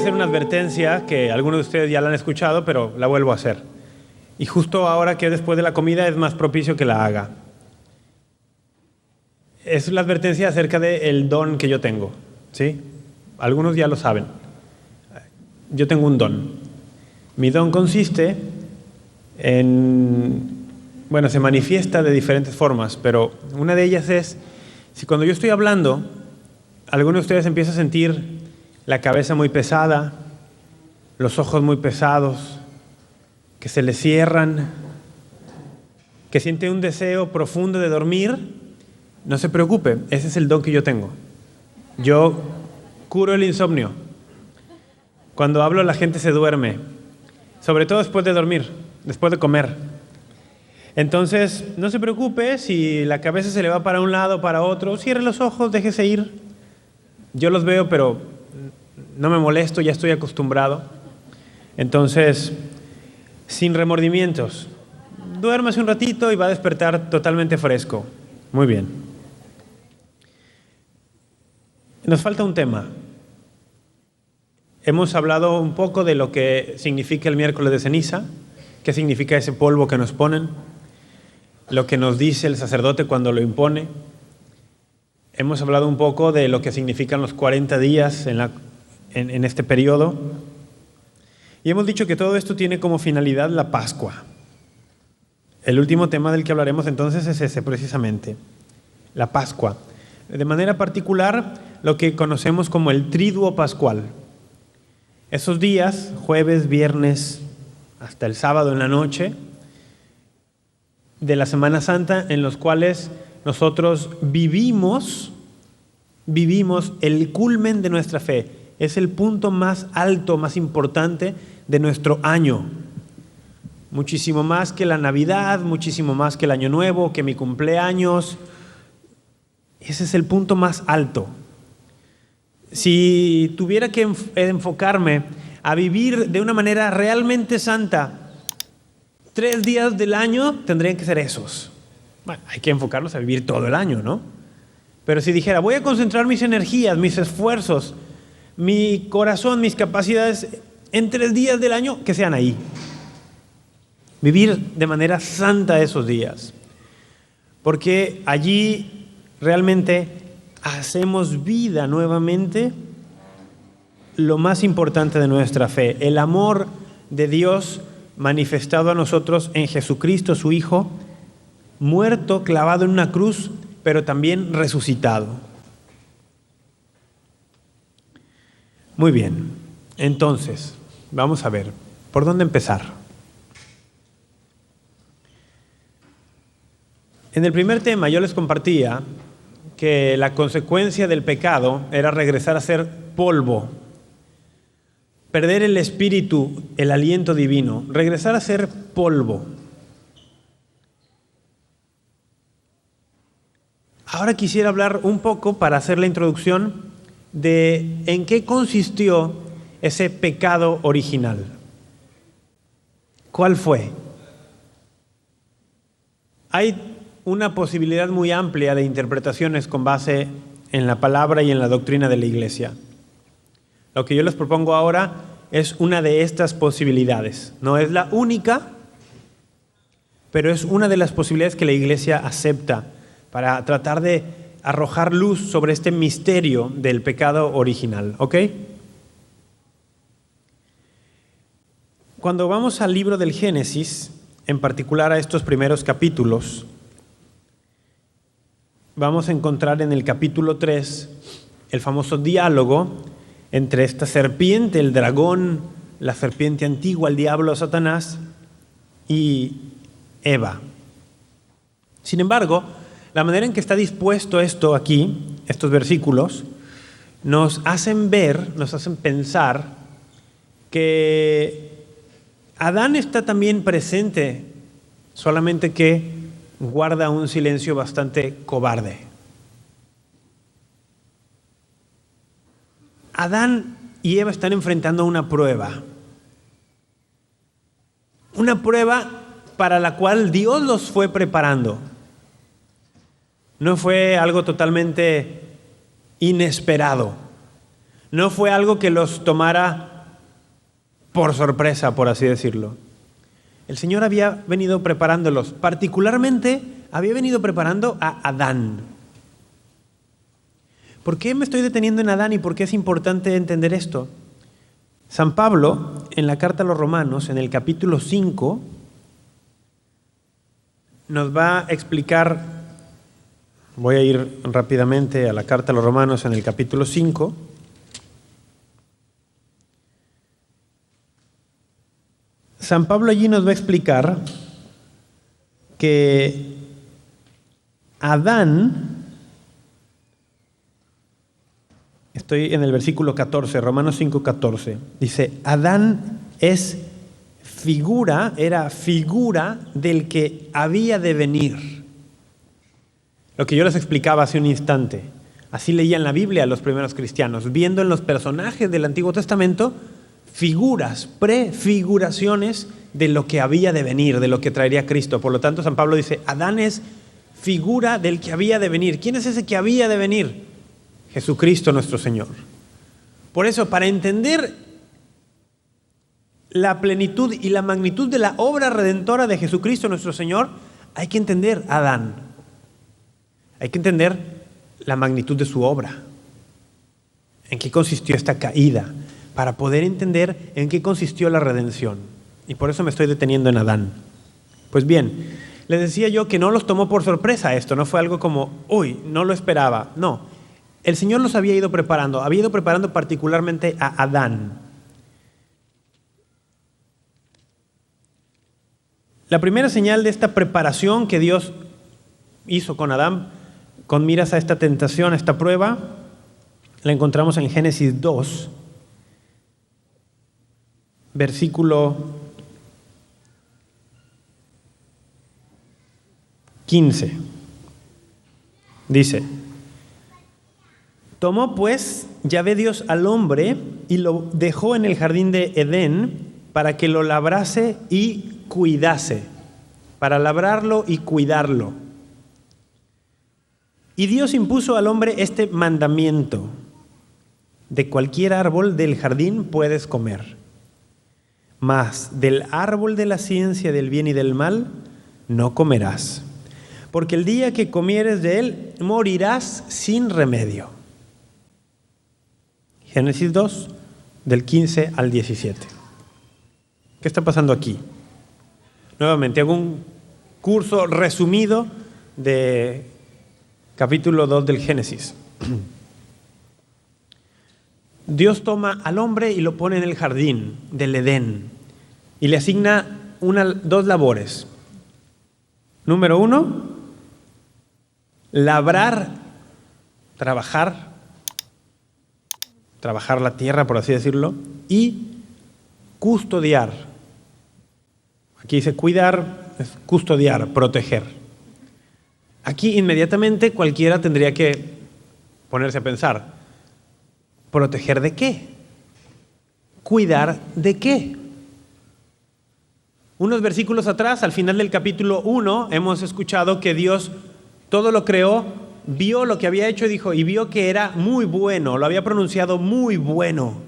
hacer una advertencia que algunos de ustedes ya la han escuchado, pero la vuelvo a hacer. Y justo ahora que después de la comida es más propicio que la haga. Es la advertencia acerca del don que yo tengo, ¿sí? Algunos ya lo saben. Yo tengo un don. Mi don consiste en... Bueno, se manifiesta de diferentes formas, pero una de ellas es, si cuando yo estoy hablando, alguno de ustedes empieza a sentir la cabeza muy pesada, los ojos muy pesados, que se le cierran, que siente un deseo profundo de dormir, no se preocupe, ese es el don que yo tengo. Yo curo el insomnio. Cuando hablo la gente se duerme, sobre todo después de dormir, después de comer. Entonces, no se preocupe si la cabeza se le va para un lado o para otro, cierre los ojos, déjese ir. Yo los veo, pero no me molesto, ya estoy acostumbrado. Entonces, sin remordimientos, duérmase un ratito y va a despertar totalmente fresco. Muy bien. Nos falta un tema. Hemos hablado un poco de lo que significa el miércoles de ceniza, qué significa ese polvo que nos ponen, lo que nos dice el sacerdote cuando lo impone. Hemos hablado un poco de lo que significan los 40 días en este periodo. Y hemos dicho que todo esto tiene como finalidad la Pascua. El último tema del que hablaremos entonces es ese precisamente, la Pascua. De manera particular, lo que conocemos como el Triduo Pascual. Esos días, jueves, viernes, hasta el sábado en la noche, de la Semana Santa, en los cuales nosotros vivimos el culmen de nuestra fe. Es el punto más alto, más importante de nuestro año. Muchísimo más que la Navidad, muchísimo más que el Año Nuevo, que mi cumpleaños. Ese es el punto más alto. Si tuviera que enfocarme a vivir de una manera realmente santa, 3 días del año tendrían que ser esos. Bueno, hay que enfocarlos a vivir todo el año, ¿no? Pero si dijera, voy a concentrar mis energías, mis esfuerzos, mi corazón, mis capacidades en 3 días del año, que sean ahí. Vivir de manera santa esos días. Porque allí realmente hacemos vida nuevamente lo más importante de nuestra fe, el amor de Dios manifestado a nosotros en Jesucristo, su Hijo, muerto, clavado en una cruz, pero también resucitado. Muy bien, entonces, vamos a ver, ¿por dónde empezar? En el primer tema yo les compartía que la consecuencia del pecado era regresar a ser polvo, perder el espíritu, el aliento divino, regresar a ser polvo. Ahora quisiera hablar un poco, para hacer la introducción, de en qué consistió ese pecado original. ¿Cuál fue? Hay una posibilidad muy amplia de interpretaciones con base en la palabra y en la doctrina de la Iglesia. Lo que yo les propongo ahora es una de estas posibilidades. No es la única, pero es una de las posibilidades que la Iglesia acepta para tratar de arrojar luz sobre este misterio del pecado original. ¿Ok? Cuando vamos al libro del Génesis, en particular a estos primeros capítulos, vamos a encontrar en el capítulo 3 el famoso diálogo entre esta serpiente, el dragón, la serpiente antigua, el diablo, Satanás, y Eva. Sin embargo, la manera en que está dispuesto esto aquí, estos versículos, nos hacen ver, nos hacen pensar que Adán está también presente, solamente que guarda un silencio bastante cobarde. Adán y Eva están enfrentando una prueba para la cual Dios los fue preparando. No fue algo totalmente inesperado. No fue algo que los tomara por sorpresa, por así decirlo. El Señor había venido preparándolos, particularmente había venido preparando a Adán. ¿Por qué me estoy deteniendo en Adán y por qué es importante entender esto? San Pablo, en la carta a los Romanos, en el capítulo 5, nos va a explicar, voy a ir rápidamente a la carta a los Romanos en el capítulo 5, San Pablo allí nos va a explicar que Adán, estoy en el versículo 14, Romanos 5:14, dice, Adán era figura del que había de venir. Lo que yo les explicaba hace un instante, así leían la Biblia los primeros cristianos, viendo en los personajes del Antiguo Testamento figuras, prefiguraciones de lo que había de venir, de lo que traería Cristo. Por lo tanto, San Pablo dice, Adán es figura del que había de venir. ¿Quién es ese que había de venir? Jesucristo nuestro Señor. Por eso, para entender la plenitud y la magnitud de la obra redentora de Jesucristo nuestro Señor, hay que entender a Adán. Hay que entender la magnitud de su obra. ¿En qué consistió esta caída? Para poder entender en qué consistió la redención. Y por eso me estoy deteniendo en Adán. Pues bien, les decía yo que no los tomó por sorpresa esto, no fue algo como, uy, no lo esperaba. No, el Señor los había ido preparando particularmente a Adán. La primera señal de esta preparación que Dios hizo con Adán, con miras a esta tentación, a esta prueba, la encontramos en Génesis 2, versículo 15. Dice, tomó pues Yahvé Dios al hombre y lo dejó en el jardín de Edén para que lo labrase y cuidase, para labrarlo y cuidarlo. Y Dios impuso al hombre este mandamiento: de cualquier árbol del jardín puedes comer, mas del árbol de la ciencia del bien y del mal no comerás, porque el día que comieres de él morirás sin remedio. Génesis 2, del 15 al 17. ¿Qué está pasando aquí? Nuevamente hago un curso resumido de capítulo 2 del Génesis. Dios toma al hombre y lo pone en el jardín del Edén y le asigna dos labores. Número 1, labrar, trabajar la tierra, por así decirlo, y custodiar. Aquí dice cuidar, es custodiar, proteger. Aquí inmediatamente cualquiera tendría que ponerse a pensar, ¿proteger de qué? ¿Cuidar de qué? Unos versículos atrás, al final del capítulo 1, hemos escuchado que Dios todo lo creó, vio lo que había hecho y vio que era muy bueno, lo había pronunciado muy bueno.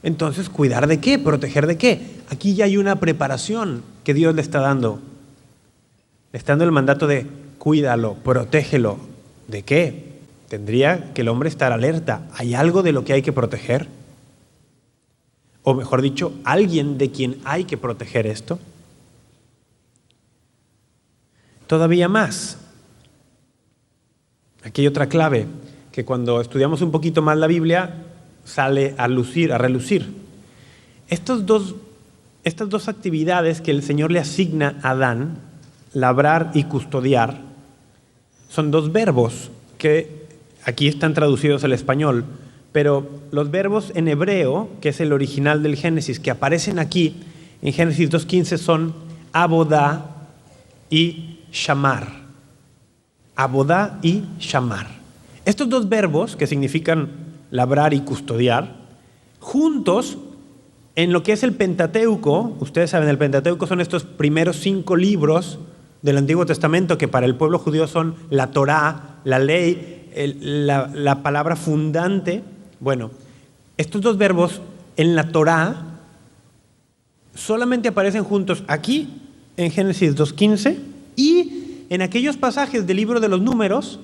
Entonces, ¿cuidar de qué? ¿Proteger de qué? Aquí ya hay una preparación que Dios le está dando. Le está dando el mandato de cuídalo, protégelo. ¿De qué? Tendría que el hombre estar alerta. ¿Hay algo de lo que hay que proteger? O mejor dicho, ¿alguien de quien hay que proteger esto? Todavía más. Aquí hay otra clave, que cuando estudiamos un poquito más la Biblia, sale a relucir. Estas dos actividades que el Señor le asigna a Adán, labrar y custodiar, son dos verbos que aquí están traducidos al español, pero los verbos en hebreo, que es el original del Génesis, que aparecen aquí en Génesis 2.15 son abodá y shamar. Abodá y shamar. Estos dos verbos, que significan labrar y custodiar, juntos en lo que es el Pentateuco, ustedes saben, el Pentateuco son estos primeros 5 libros del Antiguo Testamento que para el pueblo judío son la Torá, la ley, la palabra fundante. Bueno, estos dos verbos en la Torá solamente aparecen juntos aquí en Génesis 2:15 y en aquellos pasajes del libro de los Números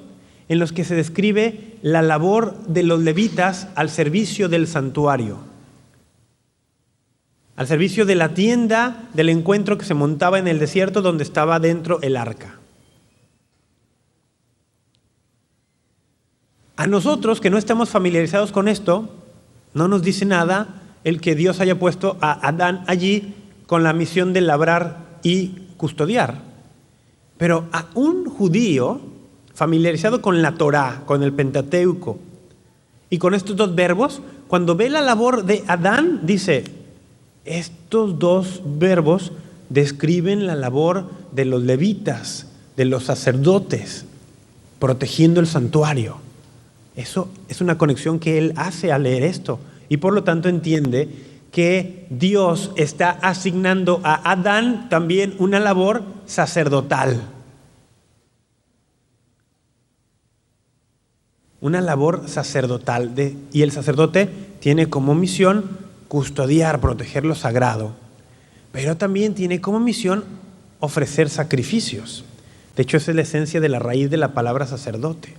en los que se describe la labor de los levitas al servicio del santuario, al servicio de la tienda del encuentro que se montaba en el desierto donde estaba dentro el arca. A nosotros que no estamos familiarizados con esto, no nos dice nada el que Dios haya puesto a Adán allí con la misión de labrar y custodiar. Pero a un judío familiarizado con la Torá, con el Pentateuco y con estos dos verbos, cuando ve la labor de Adán, dice: estos dos verbos describen la labor de los levitas, de los sacerdotes, protegiendo el santuario. Eso es una conexión que él hace al leer esto y por lo tanto entiende que Dios está asignando a Adán también una labor sacerdotal. Una labor sacerdotal y el sacerdote tiene como misión custodiar, proteger lo sagrado, pero también tiene como misión ofrecer sacrificios. De hecho, esa es la esencia de la raíz de la palabra sacerdote.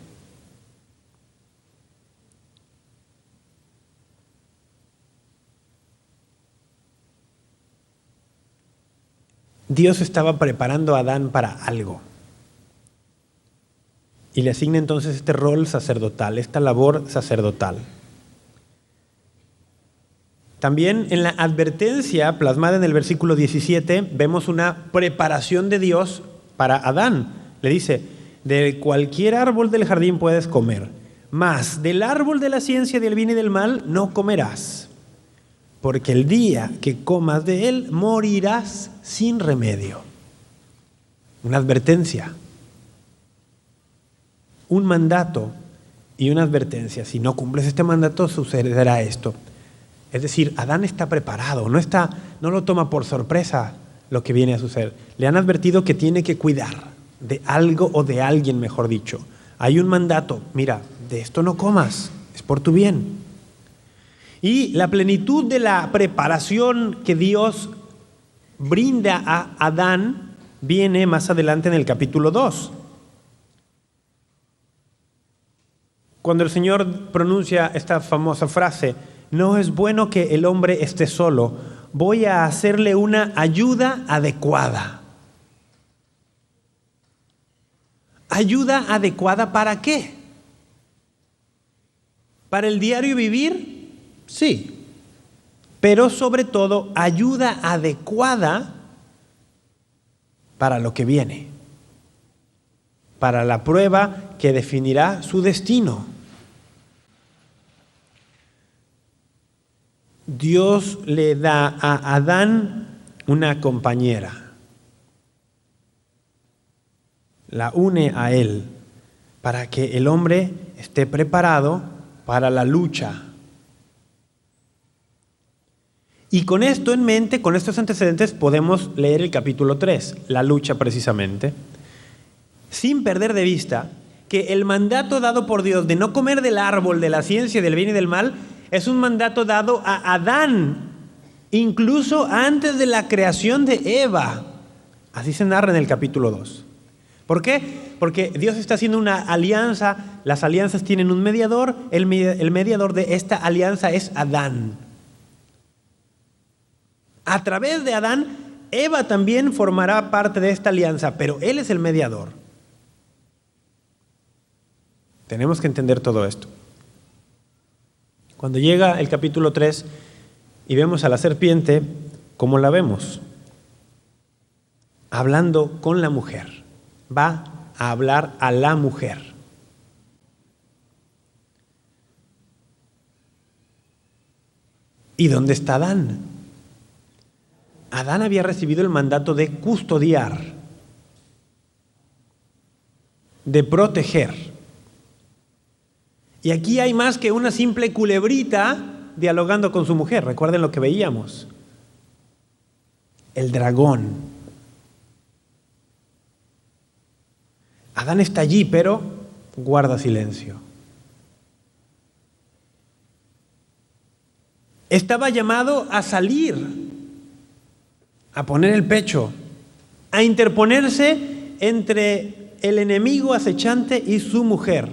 Dios estaba preparando a Adán para algo y le asigna entonces este rol sacerdotal, esta labor sacerdotal. También en la advertencia plasmada en el versículo 17 vemos una preparación de Dios para Adán. Le dice: de cualquier árbol del jardín puedes comer, mas del árbol de la ciencia del bien y del mal no comerás, porque el día que comas de él morirás sin remedio. Una advertencia, un mandato y una advertencia. Si no cumples este mandato, sucederá esto. Es decir, Adán está preparado, no lo toma por sorpresa lo que viene a suceder. Le han advertido que tiene que cuidar de algo o de alguien, mejor dicho. Hay un mandato: mira, de esto no comas, es por tu bien. Y la plenitud de la preparación que Dios brinda a Adán viene más adelante en el capítulo 2. Cuando el Señor pronuncia esta famosa frase: no es bueno que el hombre esté solo, voy a hacerle una ayuda adecuada. ¿Ayuda adecuada para qué? ¿Para el diario vivir? Sí, pero sobre todo ayuda adecuada para lo que viene, para la prueba que definirá su destino. Dios le da a Adán una compañera, la une a él para que el hombre esté preparado para la lucha. Y con esto en mente, con estos antecedentes, podemos leer el capítulo 3, la lucha precisamente, sin perder de vista que el mandato dado por Dios de no comer del árbol de la ciencia del bien y del mal es un mandato dado a Adán, incluso antes de la creación de Eva. Así se narra en el capítulo 2. ¿Por qué? Porque Dios está haciendo una alianza, las alianzas tienen un mediador, el mediador de esta alianza es Adán. A través de Adán, Eva también formará parte de esta alianza, pero él es el mediador. Tenemos que entender todo esto. Cuando llega el capítulo 3 y vemos a la serpiente, ¿cómo la vemos? Hablando con la mujer. Va a hablar a la mujer. ¿Y dónde está Adán? Adán había recibido el mandato de custodiar, de proteger. Y aquí hay más que una simple culebrita dialogando con su mujer. Recuerden lo que veíamos. El dragón. Adán está allí, pero guarda silencio. Estaba llamado a salir a poner el pecho, a interponerse entre el enemigo acechante y su mujer.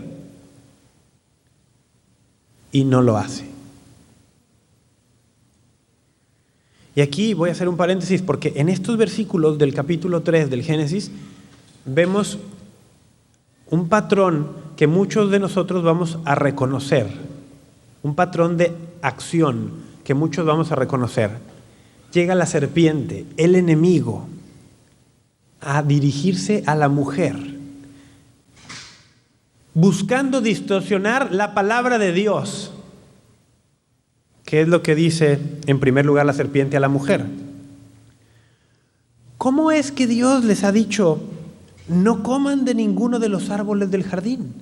Y no lo hace. Y aquí voy a hacer un paréntesis porque en estos versículos del capítulo 3 del Génesis vemos un patrón que muchos de nosotros vamos a reconocer, un patrón de acción que muchos vamos a reconocer. Llega la serpiente, el enemigo, a dirigirse a la mujer, buscando distorsionar la palabra de Dios. ¿Qué es lo que dice en primer lugar la serpiente a la mujer? ¿Cómo es que Dios les ha dicho, no coman de ninguno de los árboles del jardín?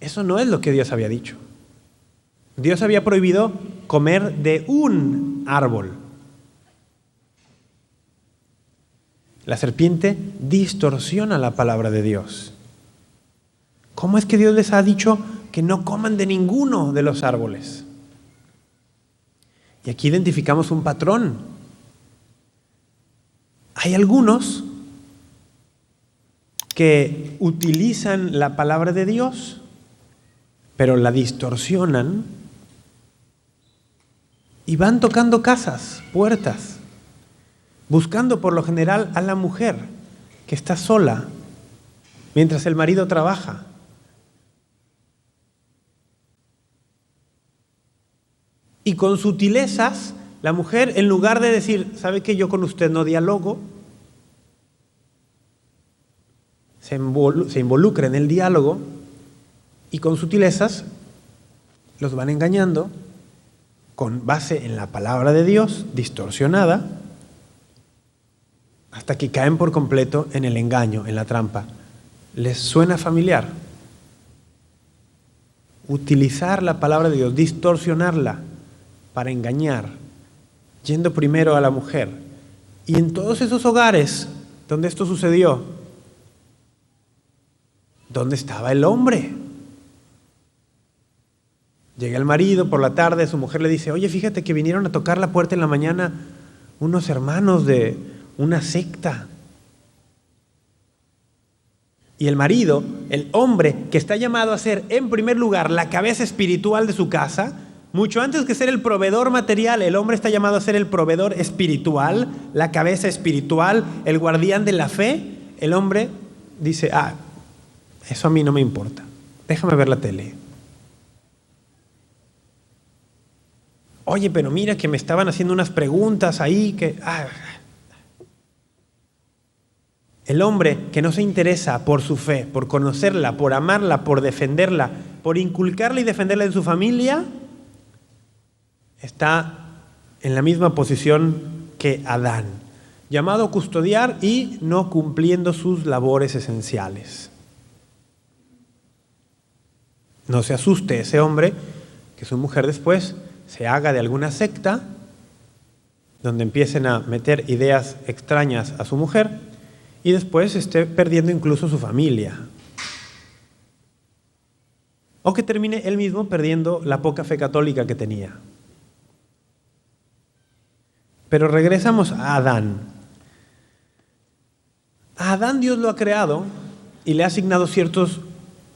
Eso no es lo que Dios había dicho. Dios había prohibido comer de un árbol. La serpiente distorsiona la palabra de Dios. ¿Cómo es que Dios les ha dicho que no coman de ninguno de los árboles? Y aquí identificamos un patrón. Hay algunos que utilizan la palabra de Dios, pero la distorsionan y van tocando casas, puertas, buscando por lo general a la mujer que está sola mientras el marido trabaja. Y con sutilezas, la mujer, en lugar de decir, ¿sabe que yo con usted no dialogo?, se involucra en el diálogo y con sutilezas los van engañando con base en la palabra de Dios, distorsionada, hasta que caen por completo en el engaño, en la trampa. ¿Les suena familiar? Utilizar la palabra de Dios, distorsionarla para engañar, yendo primero a la mujer. Y en todos esos hogares donde esto sucedió, ¿dónde estaba el hombre? Llega el marido por la tarde, su mujer le dice, oye, fíjate que vinieron a tocar la puerta en la mañana unos hermanos de una secta. Y el marido, el hombre que está llamado a ser en primer lugar la cabeza espiritual de su casa, mucho antes que ser el proveedor material, el hombre está llamado a ser el proveedor espiritual, la cabeza espiritual, el guardián de la fe. El hombre dice, eso a mí no me importa, déjame ver la tele. Oye, pero mira que me estaban haciendo unas preguntas ahí que... El hombre que no se interesa por su fe, por conocerla, por amarla, por defenderla, por inculcarla y defenderla en su familia, está en la misma posición que Adán, llamado a custodiar y no cumpliendo sus labores esenciales. No se asuste ese hombre que su mujer después se haga de alguna secta donde empiecen a meter ideas extrañas a su mujer y después esté perdiendo incluso su familia. O que termine él mismo perdiendo la poca fe católica que tenía. Pero regresamos a Adán. A Adán Dios lo ha creado y le ha asignado ciertos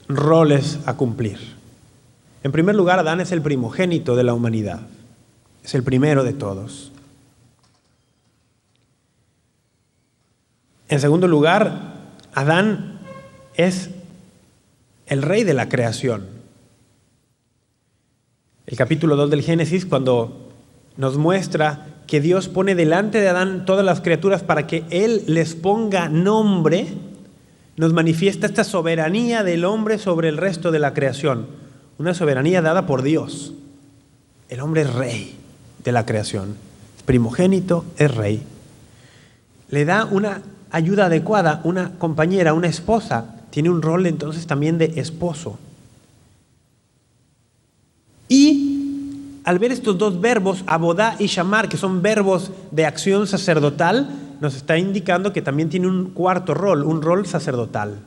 roles a cumplir. En primer lugar, Adán es el primogénito de la humanidad. Es el primero de todos. En segundo lugar, Adán es el rey de la creación. El capítulo 2 del Génesis, cuando nos muestra que Dios pone delante de Adán todas las criaturas para que Él les ponga nombre, nos manifiesta esta soberanía del hombre sobre el resto de la creación. Una soberanía dada por Dios. El hombre es rey de la creación. Primogénito, es rey. Le da una ayuda adecuada, una compañera, una esposa. Tiene un rol entonces también de esposo. Y al ver estos dos verbos, abodá y shamar, que son verbos de acción sacerdotal, nos está indicando que también tiene un cuarto rol, un rol sacerdotal.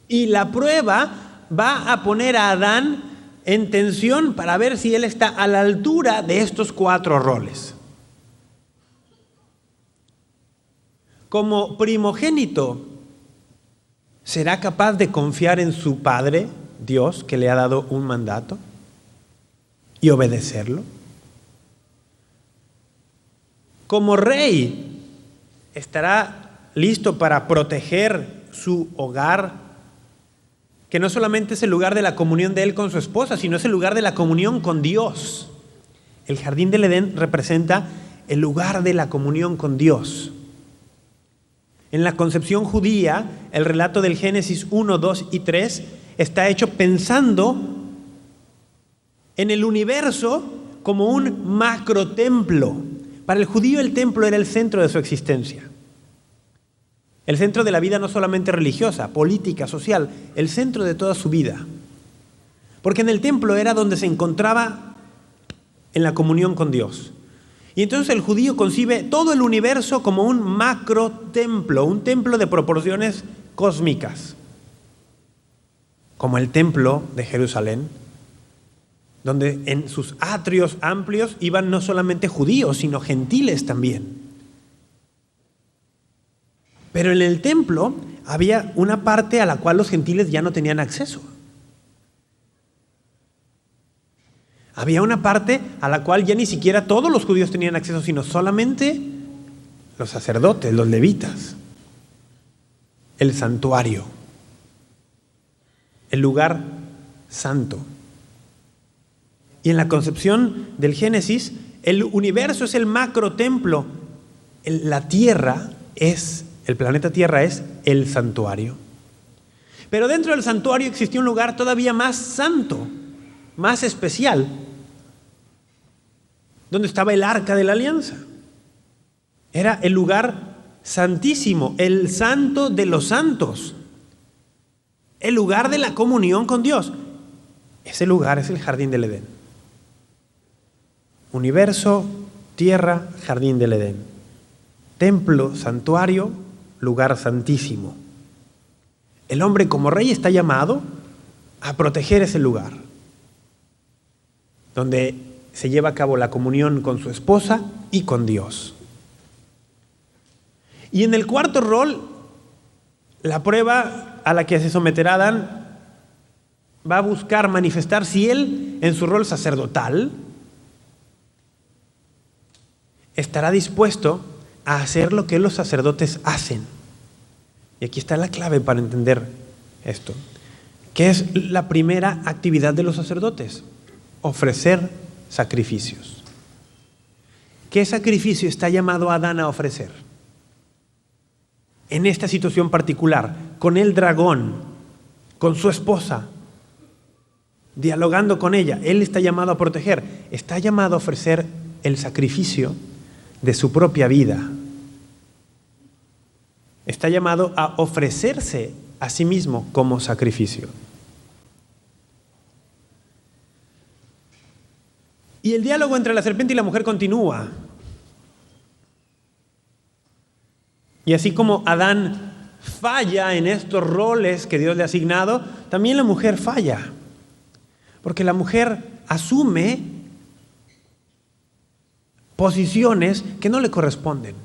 Y la prueba va a poner a Adán en tensión para ver si él está a la altura de estos 4 roles. Como primogénito, ¿será capaz de confiar en su Padre, Dios, que le ha dado un mandato, y obedecerlo? Como rey, ¿estará listo para proteger su hogar, que no solamente es el lugar de la comunión de él con su esposa, sino es el lugar de la comunión con Dios? El jardín del Edén representa el lugar de la comunión con Dios. En la concepción judía, el relato del Génesis 1, 2 y 3 está hecho pensando en el universo como un macrotemplo. Para el judío el templo era el centro de su existencia. El centro de la vida no solamente religiosa, política, social, el centro de toda su vida. Porque en el templo era donde se encontraba en la comunión con Dios. Y entonces el judío concibe todo el universo como un macrotemplo, un templo de proporciones cósmicas. Como el templo de Jerusalén, donde en sus atrios amplios iban no solamente judíos, sino gentiles también. Pero en el templo había una parte a la cual los gentiles ya no tenían acceso. Había una parte a la cual ya ni siquiera todos los judíos tenían acceso, sino solamente los sacerdotes, los levitas. El santuario, el lugar santo. Y en la concepción del Génesis, el universo es el macrotemplo. La tierra es, el planeta Tierra es el santuario. Pero dentro del santuario existía un lugar todavía más santo, más especial, donde estaba el arca de la alianza. Era el lugar santísimo, el santo de los santos, el lugar de la comunión con Dios. Ese lugar es el jardín del Edén. Universo, tierra, jardín del Edén. Templo, santuario, lugar santísimo. El hombre como rey está llamado a proteger ese lugar, donde se lleva a cabo la comunión con su esposa y con Dios. Y en el cuarto rol, la prueba a la que se someterá Adán va a buscar manifestar si él, en su rol sacerdotal, estará dispuesto a hacer lo que los sacerdotes hacen. Y aquí está la clave para entender esto. ¿Qué es la primera actividad de los sacerdotes? Ofrecer sacrificios. ¿Qué sacrificio está llamado Adán a ofrecer? En esta situación particular, con el dragón, con su esposa, dialogando con ella, él está llamado a proteger, está llamado a ofrecer el sacrificio de su propia vida. Está llamado a ofrecerse a sí mismo como sacrificio. Y el diálogo entre la serpiente y la mujer continúa. Y así como Adán falla en estos roles que Dios le ha asignado, también la mujer falla. Porque la mujer asume posiciones que no le corresponden.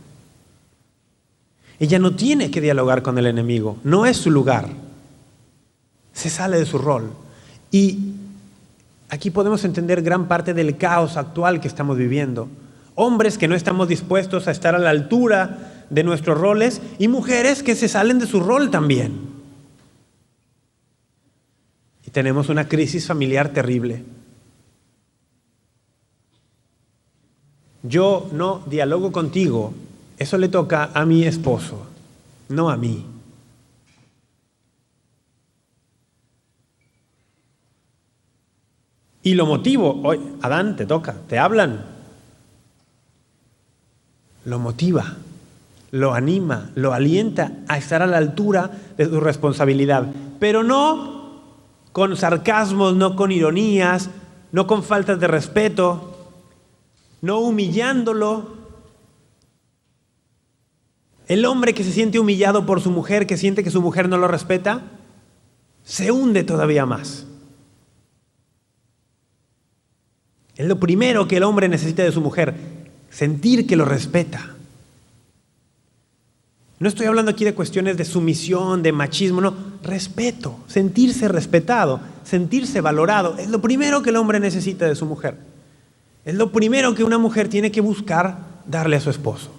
Ella no tiene que dialogar con el enemigo, no es su lugar. Se sale de su rol. Y aquí podemos entender gran parte del caos actual que estamos viviendo. Hombres que no estamos dispuestos a estar a la altura de nuestros roles y mujeres que se salen de su rol también. Y tenemos una crisis familiar terrible. Yo no dialogo contigo, eso le toca a mi esposo, no a mí. Y lo motivo, oye, Adán, te toca, te hablan. Lo motiva, lo anima, lo alienta a estar a la altura de su responsabilidad. Pero no con sarcasmos, no con ironías, no con faltas de respeto, no humillándolo. El hombre que se siente humillado por su mujer, que siente que su mujer no lo respeta, se hunde todavía más. Es lo primero que el hombre necesita de su mujer, sentir que lo respeta. No estoy hablando aquí de cuestiones de sumisión, de machismo, no, respeto, sentirse respetado, sentirse valorado, es lo primero que el hombre necesita de su mujer. Es lo primero que una mujer tiene que buscar darle a su esposo.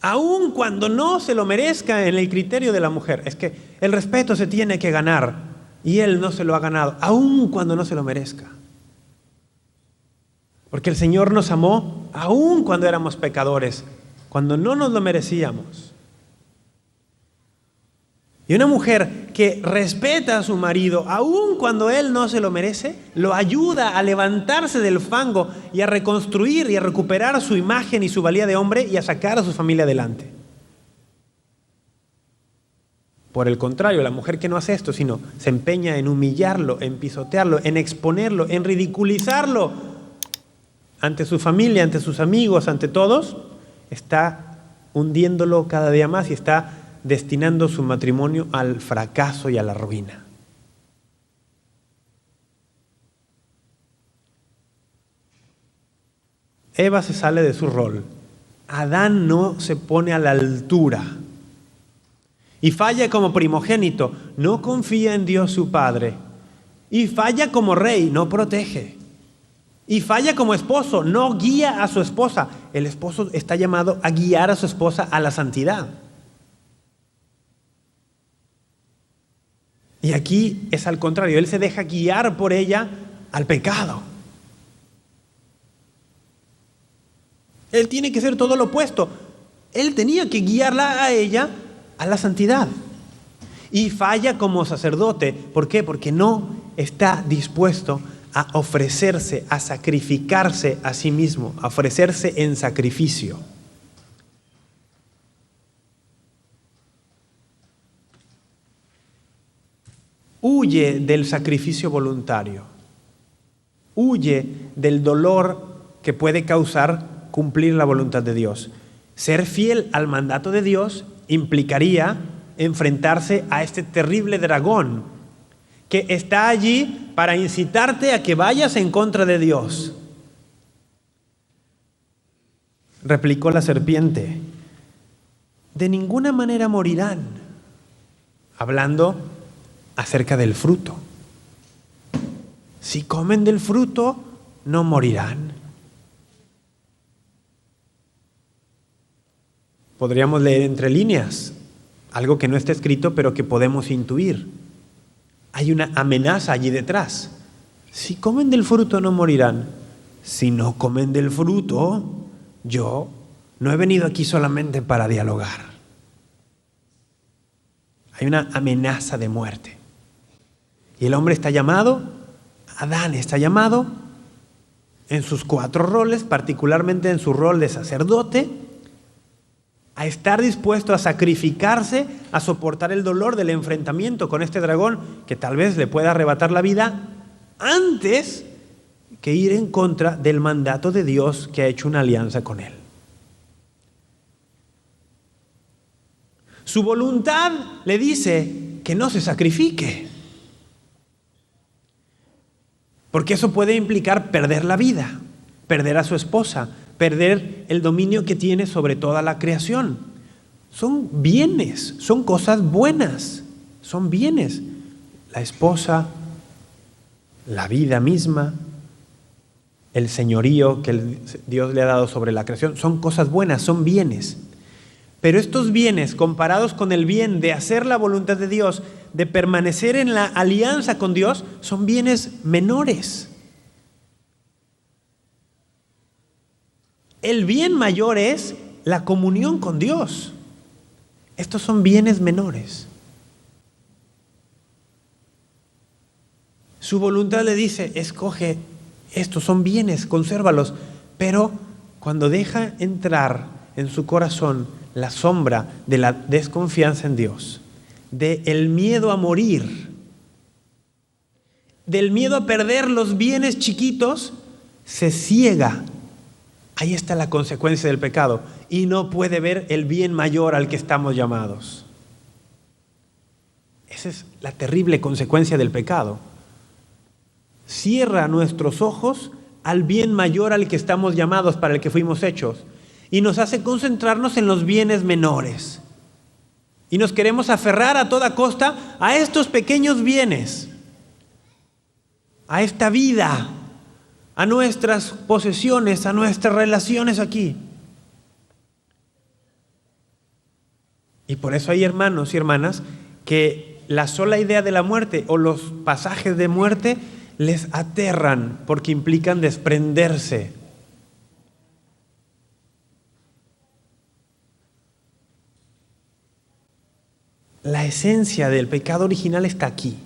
Aun cuando no se lo merezca en el criterio de la mujer, es que el respeto se tiene que ganar y él no se lo ha ganado, aun cuando no se lo merezca. Porque el Señor nos amó aun cuando éramos pecadores, cuando no nos lo merecíamos. Y una mujer que respeta a su marido, aun cuando él no se lo merece, lo ayuda a levantarse del fango y a reconstruir y a recuperar su imagen y su valía de hombre y a sacar a su familia adelante. Por el contrario, la mujer que no hace esto, sino se empeña en humillarlo, en pisotearlo, en exponerlo, en ridiculizarlo ante su familia, ante sus amigos, ante todos, está hundiéndolo cada día más y está destinando su matrimonio al fracaso y a la ruina. Eva se sale de su rol. Adán no se pone a la altura. Y falla como primogénito, no confía en Dios su Padre. Y falla como rey, no protege. Y falla como esposo, no guía a su esposa. El esposo está llamado a guiar a su esposa a la santidad. Y aquí es al contrario, él se deja guiar por ella al pecado. Él tiene que ser todo lo opuesto. Él tenía que guiarla a ella a la santidad. Y falla como sacerdote. ¿Por qué? Porque no está dispuesto a ofrecerse, a sacrificarse a sí mismo, a ofrecerse en sacrificio. Huye del sacrificio voluntario. Huye del dolor que puede causar cumplir la voluntad de Dios. Ser fiel al mandato de Dios implicaría enfrentarse a este terrible dragón que está allí para incitarte a que vayas en contra de Dios. Replicó la serpiente: de ninguna manera morirán. Hablando acerca del fruto. Si comen del fruto, no morirán. Podríamos leer entre líneas algo que no está escrito, pero que podemos intuir. Hay una amenaza allí detrás. Si comen del fruto, no morirán. Si no comen del fruto, yo no he venido aquí solamente para dialogar. Hay una amenaza de muerte. Y el hombre está llamado, Adán está llamado, en sus 4 roles, particularmente en su rol de sacerdote, a estar dispuesto a sacrificarse, a soportar el dolor del enfrentamiento con este dragón que tal vez le pueda arrebatar la vida, antes que ir en contra del mandato de Dios que ha hecho una alianza con él. Su voluntad le dice que no se sacrifique, porque eso puede implicar perder la vida, perder a su esposa, perder el dominio que tiene sobre toda la creación. Son bienes, son cosas buenas, son bienes. La esposa, la vida misma, el señorío que Dios le ha dado sobre la creación, son cosas buenas, son bienes. Pero estos bienes, comparados con el bien de hacer la voluntad de Dios, de permanecer en la alianza con Dios, son bienes menores. El bien mayor es la comunión con Dios. Estos son bienes menores. Su voluntad le dice, escoge, estos son bienes, consérvalos. Pero cuando deja entrar en su corazón la sombra de la desconfianza en Dios, del miedo a morir, del miedo a perder los bienes chiquitos, se ciega. Ahí está la consecuencia del pecado y no puede ver el bien mayor al que estamos llamados. Esa es la terrible consecuencia del pecado. cierra nuestros ojos al bien mayor al que estamos llamados, para el que fuimos hechos, y nos hace concentrarnos en los bienes menores. Y nos queremos aferrar a toda costa a estos pequeños bienes, a esta vida, a nuestras posesiones, a nuestras relaciones aquí. Y por eso hay hermanos y hermanas que la sola idea de la muerte o los pasajes de muerte les aterran porque implican desprenderse. La esencia del pecado original está aquí.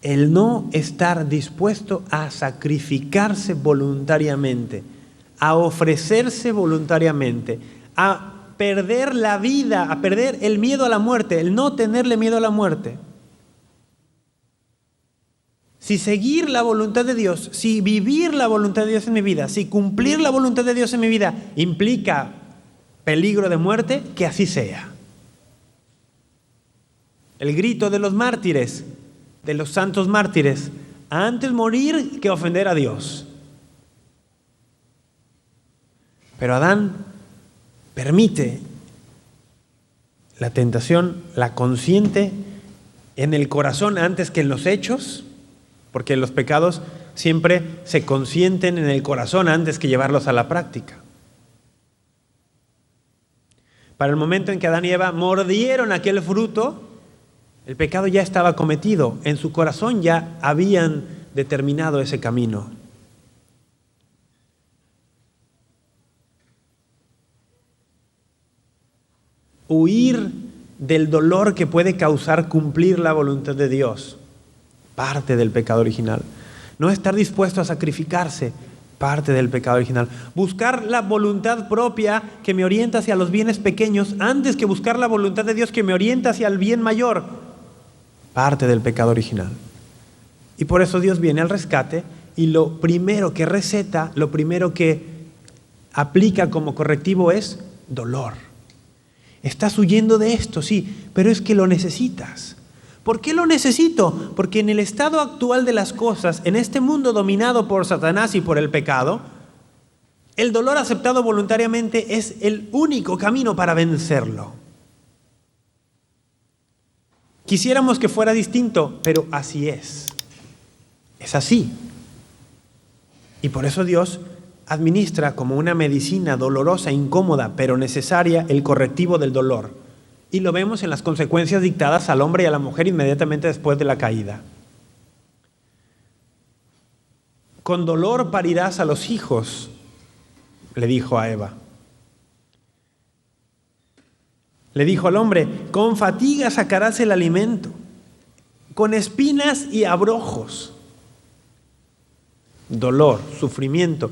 El no estar dispuesto a sacrificarse voluntariamente, a ofrecerse voluntariamente, a perder la vida, a perder el miedo a la muerte, el no tenerle miedo a la muerte. Si seguir la voluntad de Dios, si vivir la voluntad de Dios en mi vida, si cumplir la voluntad de Dios en mi vida implica peligro de muerte, que así sea. El grito de los mártires, de los santos mártires: antes morir que ofender a Dios. Pero Adán permite la tentación, la consiente en el corazón antes que en los hechos, porque los pecados siempre se consienten en el corazón antes que llevarlos a la práctica. Para el momento en que Adán y Eva mordieron aquel fruto, el pecado ya estaba cometido. En su corazón ya habían determinado ese camino. Huir del dolor que puede causar cumplir la voluntad de Dios, parte del pecado original. No estar dispuesto a sacrificarse, parte del pecado original. Buscar la voluntad propia que me orienta hacia los bienes pequeños antes que buscar la voluntad de Dios que me orienta hacia el bien mayor, parte del pecado original. Y por eso Dios viene al rescate y lo primero que receta, lo primero que aplica como correctivo es dolor. Estás huyendo de esto, sí, pero es que lo necesitas. ¿Por qué lo necesito? Porque en el estado actual de las cosas, en este mundo dominado por Satanás y por el pecado, el dolor aceptado voluntariamente es el único camino para vencerlo. Quisiéramos que fuera distinto, pero así es. Es así. Y por eso Dios administra como una medicina dolorosa, incómoda, pero necesaria, el correctivo del dolor. Y lo vemos en las consecuencias dictadas al hombre y a la mujer inmediatamente después de la caída. Con dolor parirás a los hijos, le dijo a Eva. Le dijo al hombre: con fatiga sacarás el alimento, con espinas y abrojos. Dolor, sufrimiento,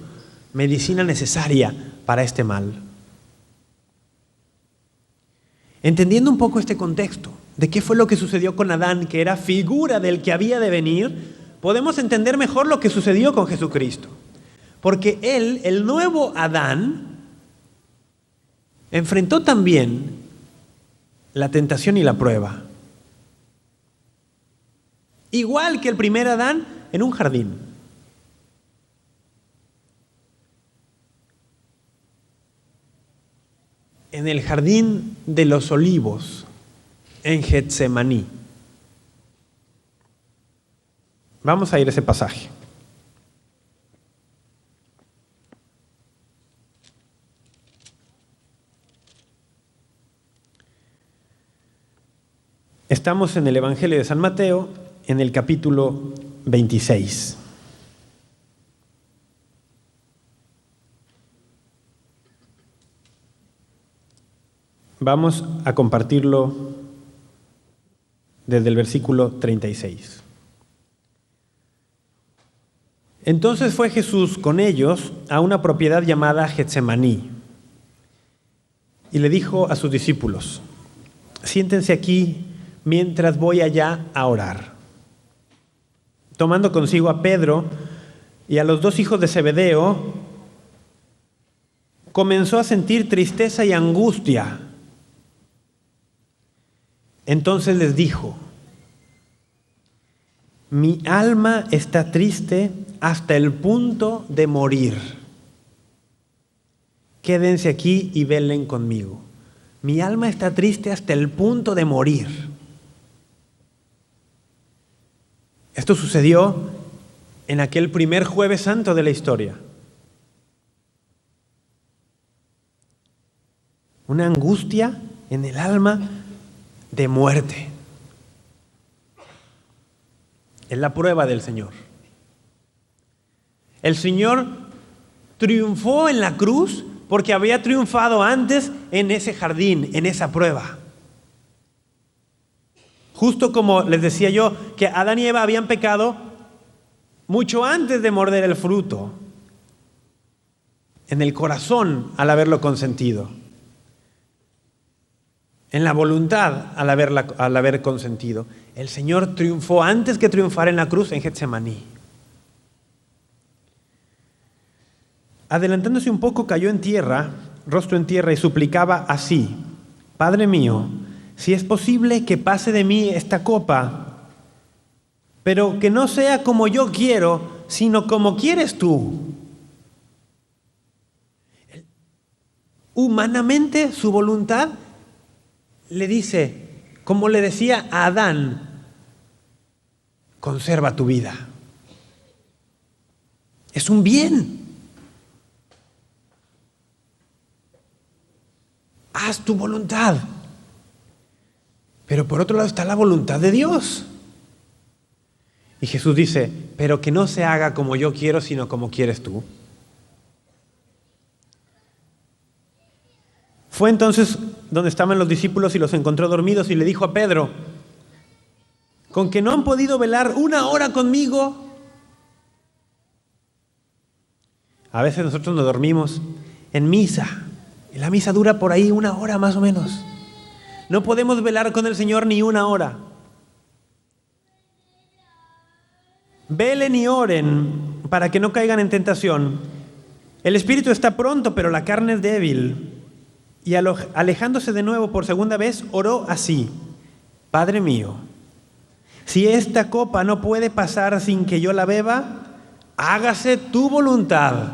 medicina necesaria para este mal. Entendiendo un poco este contexto de qué fue lo que sucedió con Adán, que era figura del que había de venir, podemos entender mejor lo que sucedió con Jesucristo. Porque Él, el nuevo Adán, enfrentó también la tentación y la prueba. Igual que el primer Adán en un jardín. En el jardín de los olivos, en Getsemaní. Vamos a ir a ese pasaje. Estamos en el Evangelio de San Mateo, en el capítulo 26. Vamos a compartirlo desde el versículo 36. Entonces fue Jesús con ellos a una propiedad llamada Getsemaní y le dijo a sus discípulos: siéntense aquí mientras voy allá a orar. Tomando consigo a Pedro y a los dos hijos de Zebedeo, comenzó a sentir tristeza y angustia. Entonces les dijo: mi alma está triste hasta el punto de morir. Quédense aquí y velen conmigo. Mi alma está triste hasta el punto de morir. Esto sucedió en aquel primer Jueves Santo de la historia. Una angustia en el alma de muerte. Es la prueba del Señor. El Señor triunfó en la cruz porque había triunfado antes en ese jardín, en esa prueba. Justo como les decía yo, que Adán y Eva habían pecado mucho antes de morder el fruto, en el corazón al haberlo consentido, en la voluntad al haber consentido. El Señor triunfó antes que triunfar en la cruz en Getsemaní. Adelantándose un poco, cayó en tierra, rostro en tierra, y suplicaba así: Padre mío, si es posible que pase de mí esta copa, pero que no sea como yo quiero, sino como quieres tú. Humanamente, su voluntad le dice, como le decía a Adán: conserva tu vida. Es un bien. Haz tu voluntad. Pero por otro lado está la voluntad de Dios. Y Jesús dice, pero que no se haga como yo quiero, sino como quieres tú. Fue entonces donde estaban los discípulos y los encontró dormidos y le dijo a Pedro, ¿con que no han podido velar una hora conmigo? A veces nosotros nos dormimos en misa. Y la misa dura por ahí una hora más o menos. No podemos velar con el Señor ni una hora. Velen y oren para que no caigan en tentación. El espíritu está pronto, pero la carne es débil. Y alejándose de nuevo por segunda vez, oró así: Padre mío, si esta copa no puede pasar sin que yo la beba, hágase tu voluntad.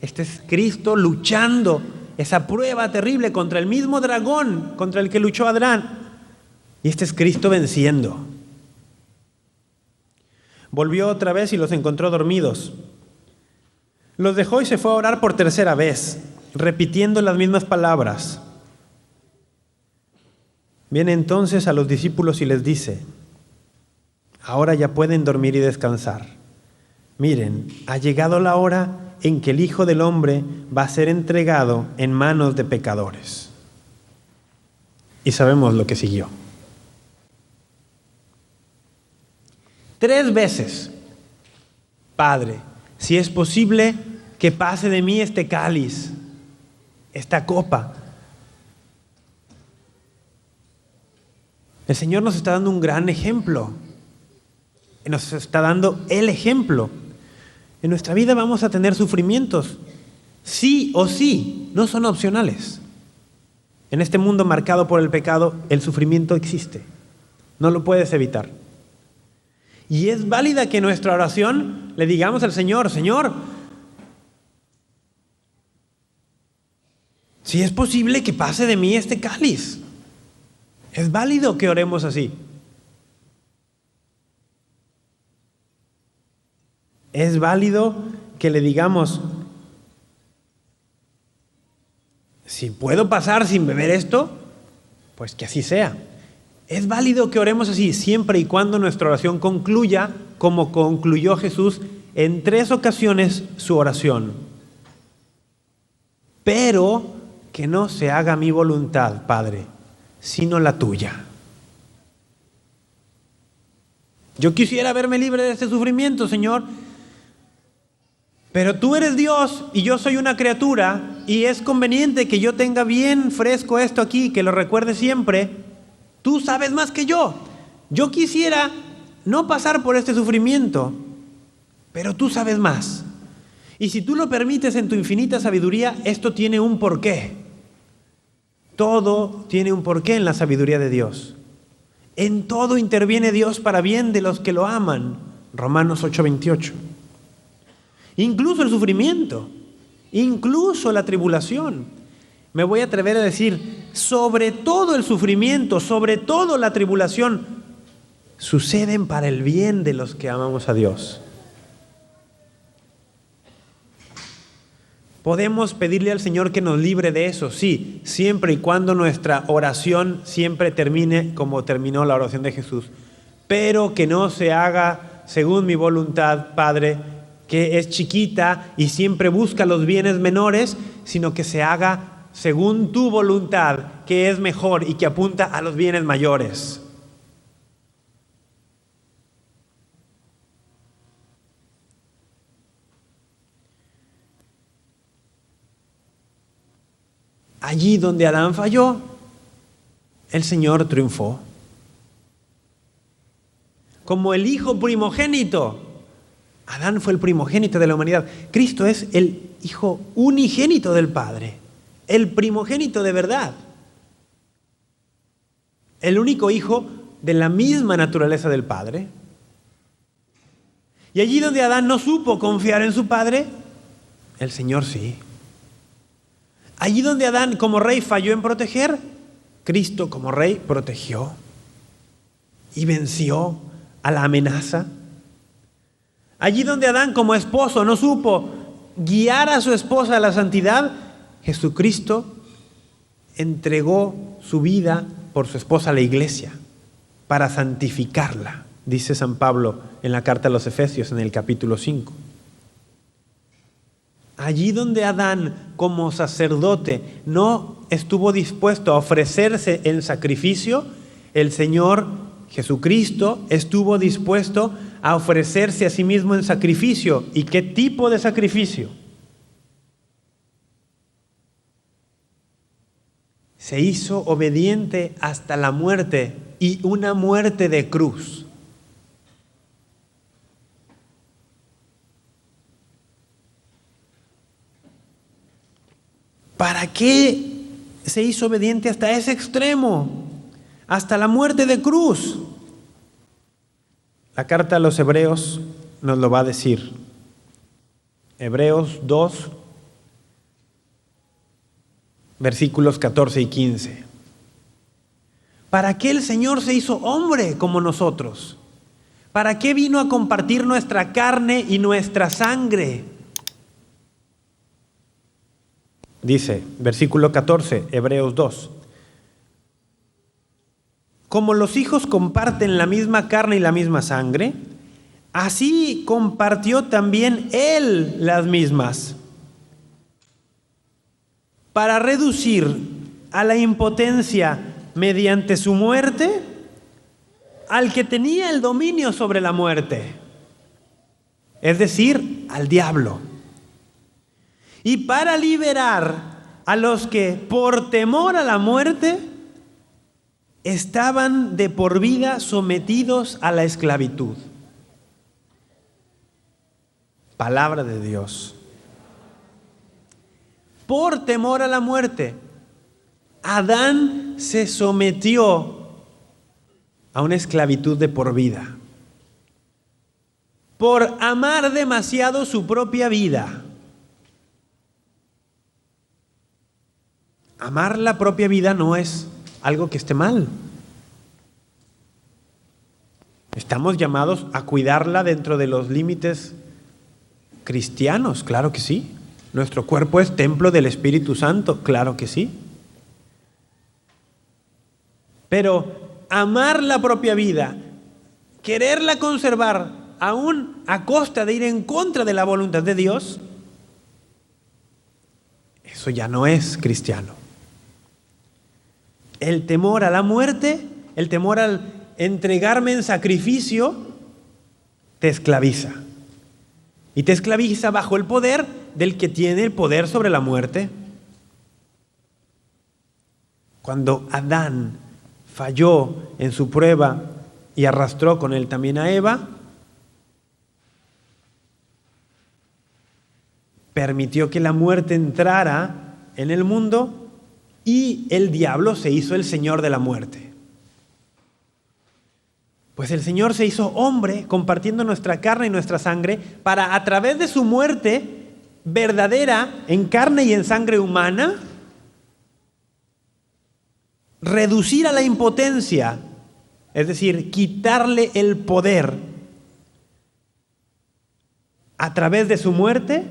Este es Cristo luchando esa prueba terrible contra el mismo dragón contra el que luchó Adán. Y este es Cristo venciendo. Volvió otra vez y los encontró dormidos. Los dejó y se fue a orar por tercera vez, repitiendo las mismas palabras. Viene entonces a los discípulos y les dice: ahora ya pueden dormir y descansar. Miren, ha llegado la hora en que el Hijo del Hombre va a ser entregado en manos de pecadores. Y sabemos lo que siguió. 3 veces: Padre, si es posible que pase de mí este cáliz, esta copa. El Señor nos está dando un gran ejemplo. Nos está dando el ejemplo. En nuestra vida vamos a tener sufrimientos. Sí o sí, no son opcionales. En este mundo marcado por el pecado, el sufrimiento existe. No lo puedes evitar. Y es válida que en nuestra oración le digamos al Señor: Señor, si es posible que pase de mí este cáliz. Es válido que oremos así. Es válido que le digamos: si puedo pasar sin beber esto, pues que así sea. Es válido que oremos así, siempre y cuando nuestra oración concluya como concluyó Jesús en 3 ocasiones su oración. Pero que no se haga mi voluntad, Padre, sino la tuya. Yo quisiera verme libre de este sufrimiento, Señor, pero tú eres Dios y yo soy una criatura, y es conveniente que yo tenga bien fresco esto aquí, que lo recuerde siempre. Tú sabes más que yo. Yo quisiera no pasar por este sufrimiento, pero tú sabes más. Y si tú lo permites en tu infinita sabiduría, esto tiene un porqué. Todo tiene un porqué en la sabiduría de Dios. En todo interviene Dios para bien de los que lo aman. Romanos 8:28. Incluso el sufrimiento, incluso la tribulación. Me voy a atrever a decir, sobre todo el sufrimiento, sobre todo la tribulación, suceden para el bien de los que amamos a Dios. Podemos pedirle al Señor que nos libre de eso, sí, siempre y cuando nuestra oración siempre termine como terminó la oración de Jesús. Pero que no se haga según mi voluntad, Padre, que es chiquita y siempre busca los bienes menores, sino que se haga según tu voluntad, que es mejor y que apunta a los bienes mayores. Allí donde Adán falló, el Señor triunfó. Como el hijo primogénito. Adán fue el primogénito de la humanidad. Cristo es el hijo unigénito del Padre. El primogénito de verdad. El único hijo de la misma naturaleza del Padre. Y allí donde Adán no supo confiar en su Padre, el Señor sí. Allí donde Adán como rey falló en proteger, Cristo como rey protegió y venció a la amenaza. Allí donde Adán como esposo no supo guiar a su esposa a la santidad, Jesucristo entregó su vida por su esposa a la iglesia para santificarla, dice San Pablo en la carta a los Efesios en el capítulo 5. Allí donde Adán como sacerdote no estuvo dispuesto a ofrecerse en sacrificio, el Señor Jesucristo estuvo dispuesto a ofrecerse a sí mismo en sacrificio. ¿Y qué tipo de sacrificio? Se hizo obediente hasta la muerte, y una muerte de cruz. ¿Para qué se hizo obediente hasta ese extremo? Hasta la muerte de cruz. La carta a los Hebreos nos lo va a decir. Hebreos 2, versículos 14 y 15. ¿Para qué el Señor se hizo hombre como nosotros? ¿Para qué vino a compartir nuestra carne y nuestra sangre? Dice, versículo 14, Hebreos 2. Como los hijos comparten la misma carne y la misma sangre, así compartió también Él las mismas, para reducir a la impotencia mediante su muerte al que tenía el dominio sobre la muerte, es decir, al diablo. Y para liberar a los que por temor a la muerte estaban de por vida sometidos a la esclavitud. Palabra de Dios. Por temor a la muerte, Adán se sometió a una esclavitud de por vida. Por amar demasiado su propia vida. Amar la propia vida no es algo que esté mal. Estamos llamados a cuidarla dentro de los límites cristianos, claro que sí. Nuestro cuerpo es templo del Espíritu Santo, claro que sí. Pero amar la propia vida, quererla conservar aún a costa de ir en contra de la voluntad de Dios, eso ya no es cristiano. El temor a la muerte, el temor al entregarme en sacrificio, te esclaviza. Y te esclaviza bajo el poder del que tiene el poder sobre la muerte. Cuando Adán falló en su prueba y arrastró con él también a Eva, permitió que la muerte entrara en el mundo y el diablo se hizo el señor de la muerte. Pues el Señor se hizo hombre compartiendo nuestra carne y nuestra sangre para, a través de su muerte verdadera en carne y en sangre humana, reducir a la impotencia, es decir, quitarle el poder a través de su muerte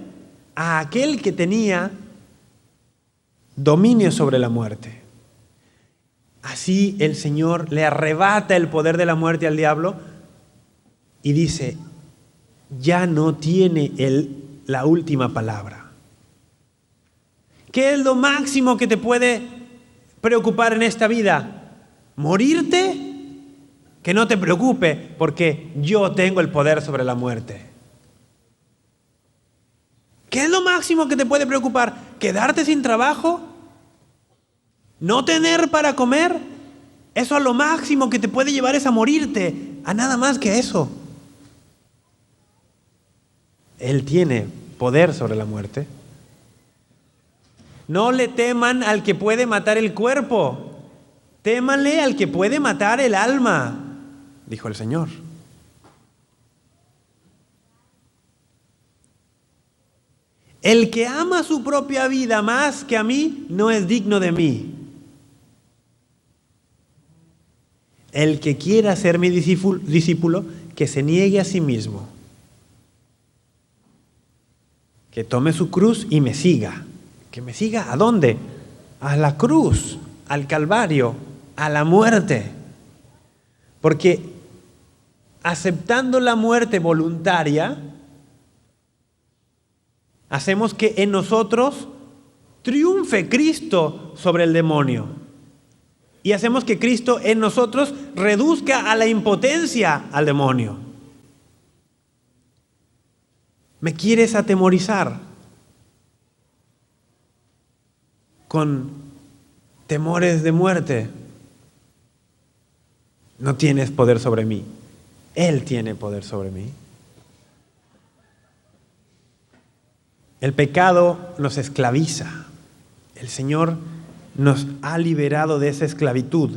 a aquel que tenía dominio sobre la muerte. Así el Señor le arrebata el poder de la muerte al diablo y dice, ya no tiene él la última palabra. ¿Qué es lo máximo que te puede preocupar en esta vida? ¿Morirte? Que no te preocupe, porque yo tengo el poder sobre la muerte. ¿Qué es lo máximo que te puede preocupar? ¿Quedarte sin trabajo? ¿No tener para comer? Eso a lo máximo que te puede llevar es a morirte, a nada más que eso. Él tiene poder sobre la muerte. No le teman al que puede matar el cuerpo, témanle al que puede matar el alma, dijo el Señor. El que ama su propia vida más que a mí no es digno de mí. El que quiera ser mi discípulo, que se niegue a sí mismo, que tome su cruz y me siga. ¿Que me siga a dónde? A la cruz, al Calvario, a la muerte. Porque aceptando la muerte voluntaria, hacemos que en nosotros triunfe Cristo sobre el demonio. Y hacemos que Cristo en nosotros reduzca a la impotencia al demonio. ¿Me quieres atemorizar con temores de muerte? No tienes poder sobre mí. Él tiene poder sobre mí. El pecado nos esclaviza. El Señor nos ha liberado de esa esclavitud.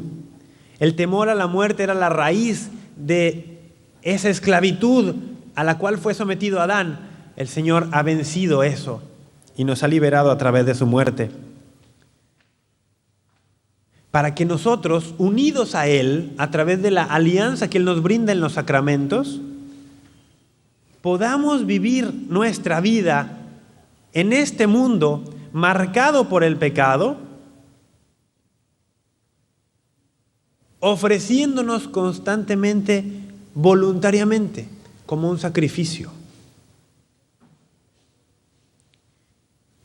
El temor a la muerte era la raíz de esa esclavitud a la cual fue sometido Adán. El Señor ha vencido eso y nos ha liberado a través de su muerte. Para que nosotros, unidos a Él, a través de la alianza que Él nos brinda en los sacramentos, podamos vivir nuestra vida en este mundo marcado por el pecado, ofreciéndonos constantemente, voluntariamente, como un sacrificio.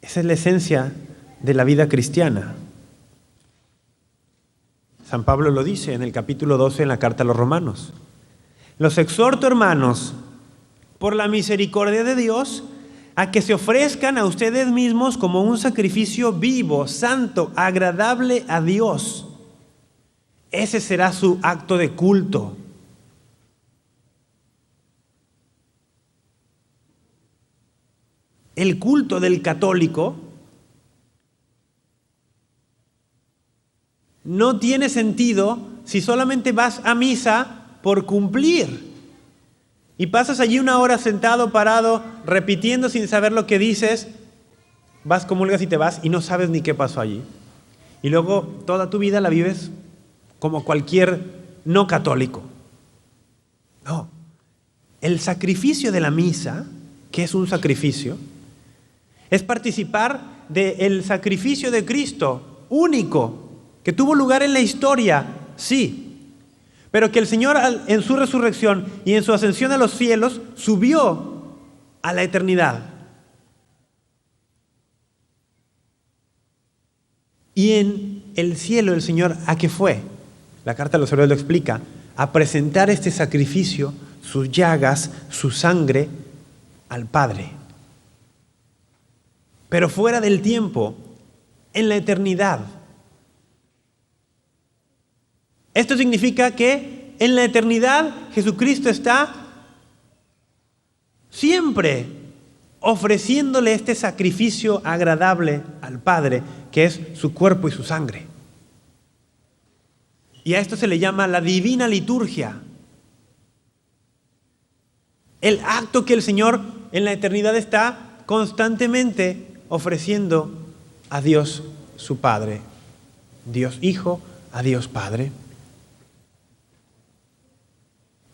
Esa es la esencia de la vida cristiana. San Pablo lo dice en el capítulo 12 en la carta a los Romanos. Los exhorto, hermanos, por la misericordia de Dios, a que se ofrezcan a ustedes mismos como un sacrificio vivo, santo, agradable a Dios. Ese será su acto de culto. El culto del católico no tiene sentido si solamente vas a misa por cumplir y pasas allí una hora sentado, parado, repitiendo sin saber lo que dices, vas, comulgas y te vas y no sabes ni qué pasó allí. Y luego toda tu vida la vives como cualquier no católico. No. El sacrificio de la misa, que es un sacrificio, es participar del sacrificio de Cristo, único, que tuvo lugar en la historia, sí, pero que el Señor en su resurrección y en su ascensión a los cielos subió a la eternidad. Y en el cielo el Señor, ¿a qué fue? La carta de los Hebreos lo explica, a presentar este sacrificio, sus llagas, su sangre, al Padre. Pero fuera del tiempo, en la eternidad. Esto significa que en la eternidad Jesucristo está siempre ofreciéndole este sacrificio agradable al Padre, que es su cuerpo y su sangre. Y a esto se le llama la divina liturgia. El acto que el Señor en la eternidad está constantemente ofreciendo a Dios su Padre. Dios Hijo a Dios Padre.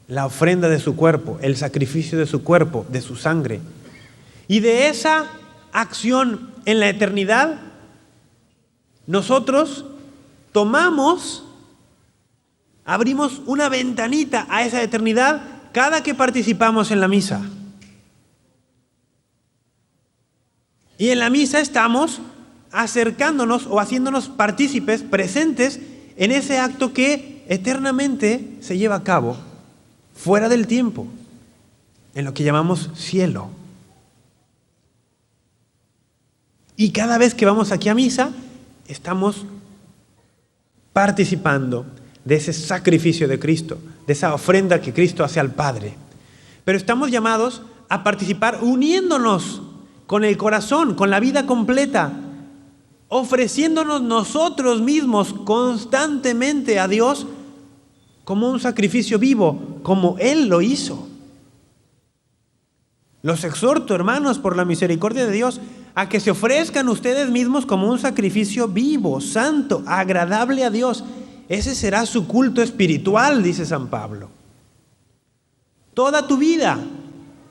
La ofrenda de su cuerpo, el sacrificio de su cuerpo, de su sangre. Y de esa acción en la eternidad, nosotros abrimos una ventanita a esa eternidad cada que participamos en la misa. Y en la misa estamos acercándonos o haciéndonos partícipes, presentes en ese acto que eternamente se lleva a cabo, fuera del tiempo, en lo que llamamos cielo. Y cada vez que vamos aquí a misa, estamos participando de ese sacrificio de Cristo, de esa ofrenda que Cristo hace al Padre. Pero estamos llamados a participar uniéndonos con el corazón, con la vida completa, ofreciéndonos nosotros mismos constantemente a Dios como un sacrificio vivo, como Él lo hizo. Los exhorto, hermanos, por la misericordia de Dios, a que se ofrezcan ustedes mismos como un sacrificio vivo, santo, agradable a Dios. Ese será su culto espiritual, dice San Pablo. Toda tu vida,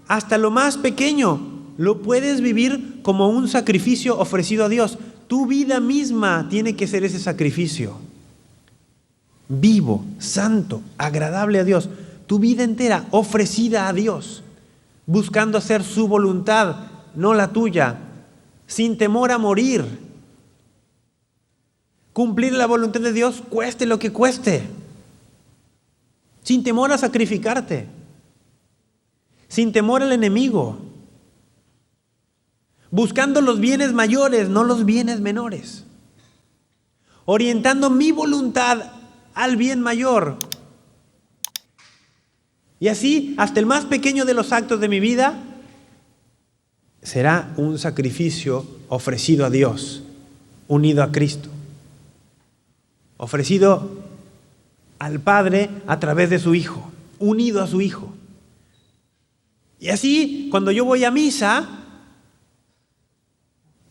hasta lo más pequeño, lo puedes vivir como un sacrificio ofrecido a Dios. Tu vida misma tiene que ser ese sacrificio. Vivo, santo, agradable a Dios. Tu vida entera ofrecida a Dios, buscando hacer su voluntad, no la tuya, sin temor a morir. Cumplir la voluntad de Dios, cueste lo que cueste. Sin temor a sacrificarte. Sin temor al enemigo. Buscando los bienes mayores, no los bienes menores. Orientando mi voluntad al bien mayor. Y así, hasta el más pequeño de los actos de mi vida será un sacrificio ofrecido a Dios, unido a Cristo, ofrecido al Padre a través de su Hijo, unido a su Hijo. Y así, cuando yo voy a misa,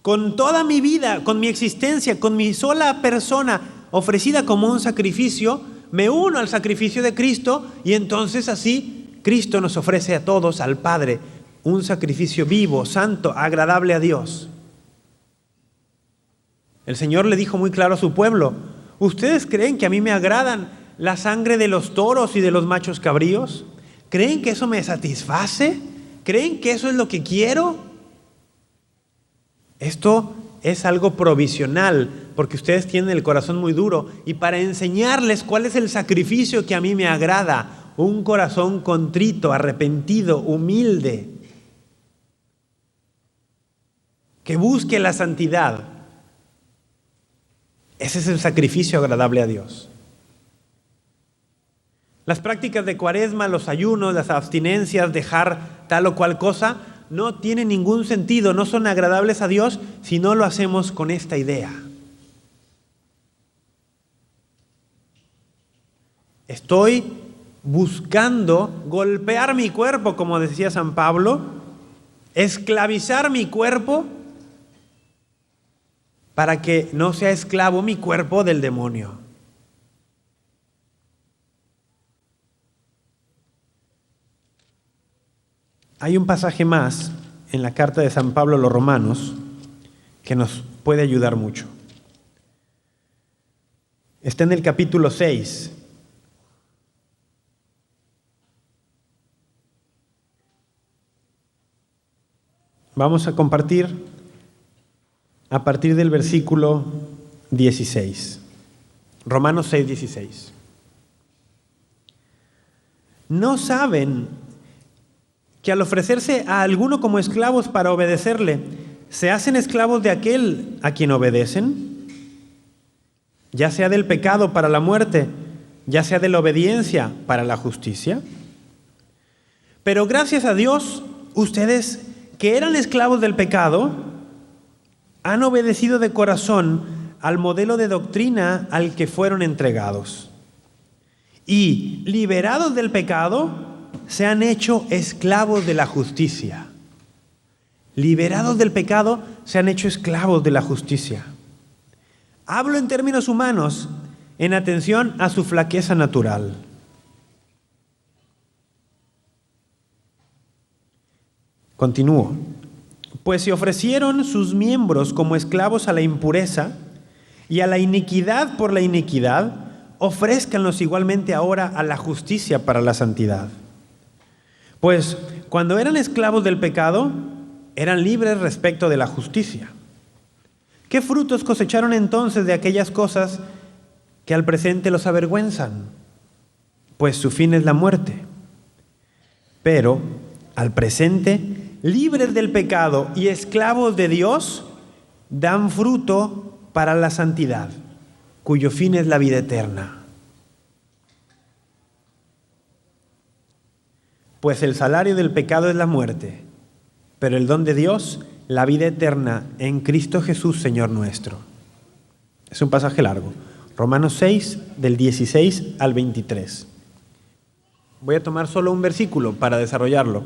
con toda mi vida, con mi existencia, con mi sola persona ofrecida como un sacrificio, me uno al sacrificio de Cristo y entonces así Cristo nos ofrece a todos, al Padre, un sacrificio vivo, santo, agradable a Dios. El Señor le dijo muy claro a su pueblo: ¿ustedes creen que a mí me agradan la sangre de los toros y de los machos cabríos? ¿Creen que eso me satisface? ¿Creen que eso es lo que quiero? Esto es algo provisional, porque ustedes tienen el corazón muy duro, y para enseñarles cuál es el sacrificio que a mí me agrada, un corazón contrito, arrepentido, humilde, que busque la santidad. Ese es el sacrificio agradable a Dios. Las prácticas de Cuaresma, los ayunos, las abstinencias, dejar tal o cual cosa, no tienen ningún sentido, no son agradables a Dios si no lo hacemos con esta idea. Estoy buscando golpear mi cuerpo, como decía San Pablo, esclavizar mi cuerpo para que no sea esclavo mi cuerpo del demonio. Hay un pasaje más en la carta de San Pablo a los Romanos que nos puede ayudar mucho. Está en el capítulo 6. Vamos a compartir a partir del versículo 16. Romanos 6, 16. ¿No saben que al ofrecerse a alguno como esclavos para obedecerle, se hacen esclavos de aquel a quien obedecen? Ya sea del pecado para la muerte, ya sea de la obediencia para la justicia. Pero gracias a Dios, ustedes que eran esclavos del pecado, han obedecido de corazón al modelo de doctrina al que fueron entregados. Y liberados del pecado, se han hecho esclavos de la justicia. Liberados del pecado, se han hecho esclavos de la justicia. Hablo en términos humanos, en atención a su flaqueza natural. Continúo. Pues se ofrecieron sus miembros como esclavos a la impureza y a la iniquidad por la iniquidad, ofrézcanlos igualmente ahora a la justicia para la santidad. Pues cuando eran esclavos del pecado, eran libres respecto de la justicia. ¿Qué frutos cosecharon entonces de aquellas cosas que al presente los avergüenzan? Pues su fin es la muerte. Pero al presente, libres del pecado y esclavos de Dios, dan fruto para la santidad, cuyo fin es la vida eterna. Pues el salario del pecado es la muerte, pero el don de Dios, la vida eterna en Cristo Jesús, Señor nuestro. Es un pasaje largo. Romanos 6, del 16 al 23. Voy a tomar solo un versículo para desarrollarlo.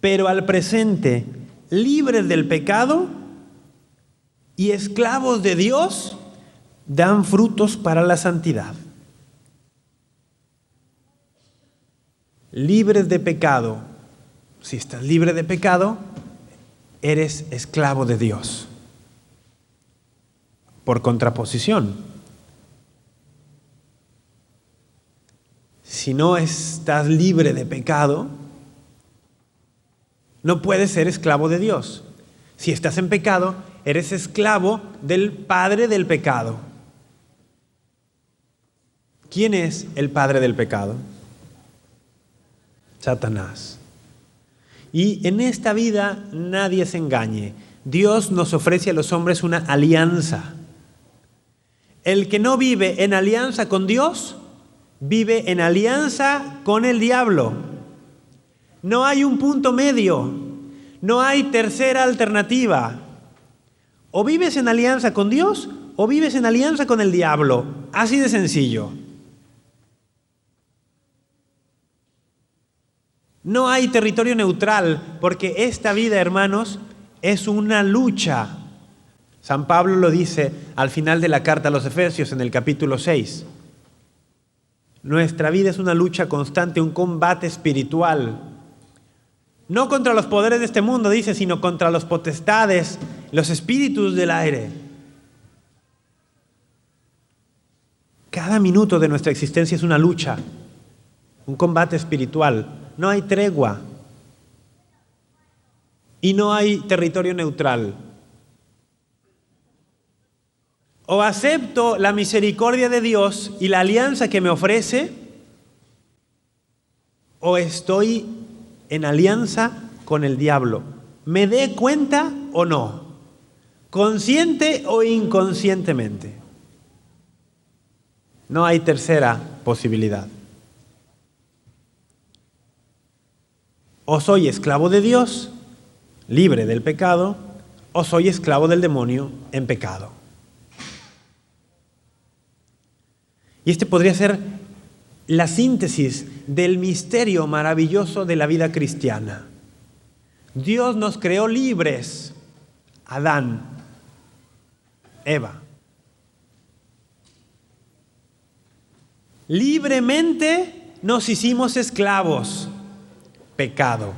Pero al presente, libres del pecado y esclavos de Dios, dan frutos para la santidad. Libres de pecado. Si estás libre de pecado, eres esclavo de Dios. Por contraposición, si no estás libre de pecado, no puedes ser esclavo de Dios. Si estás en pecado, eres esclavo del padre del pecado. ¿Quién es el padre del pecado? Satanás. Y en esta vida nadie se engañe. Dios nos ofrece a los hombres una alianza. El que no vive en alianza con Dios, vive en alianza con el diablo. No hay un punto medio, no hay tercera alternativa. O vives en alianza con Dios o vives en alianza con el diablo. Así de sencillo. No hay territorio neutral, porque esta vida, hermanos, es una lucha. San Pablo lo dice al final de la carta a los Efesios en el capítulo 6. Nuestra vida es una lucha constante, un combate espiritual. No contra los poderes de este mundo, dice, sino contra los potestades, los espíritus del aire. Cada minuto de nuestra existencia es una lucha, un combate espiritual. No hay tregua y no hay territorio neutral. O acepto la misericordia de Dios y la alianza que me ofrece, o estoy en alianza con el diablo. ¿Me dé cuenta o no? ¿Consciente o inconscientemente? No hay tercera posibilidad. O soy esclavo de Dios, libre del pecado, o soy esclavo del demonio en pecado. Y este podría ser la síntesis del misterio maravilloso de la vida cristiana. Dios nos creó libres. Adán, Eva. Libremente nos hicimos esclavos. Pecado.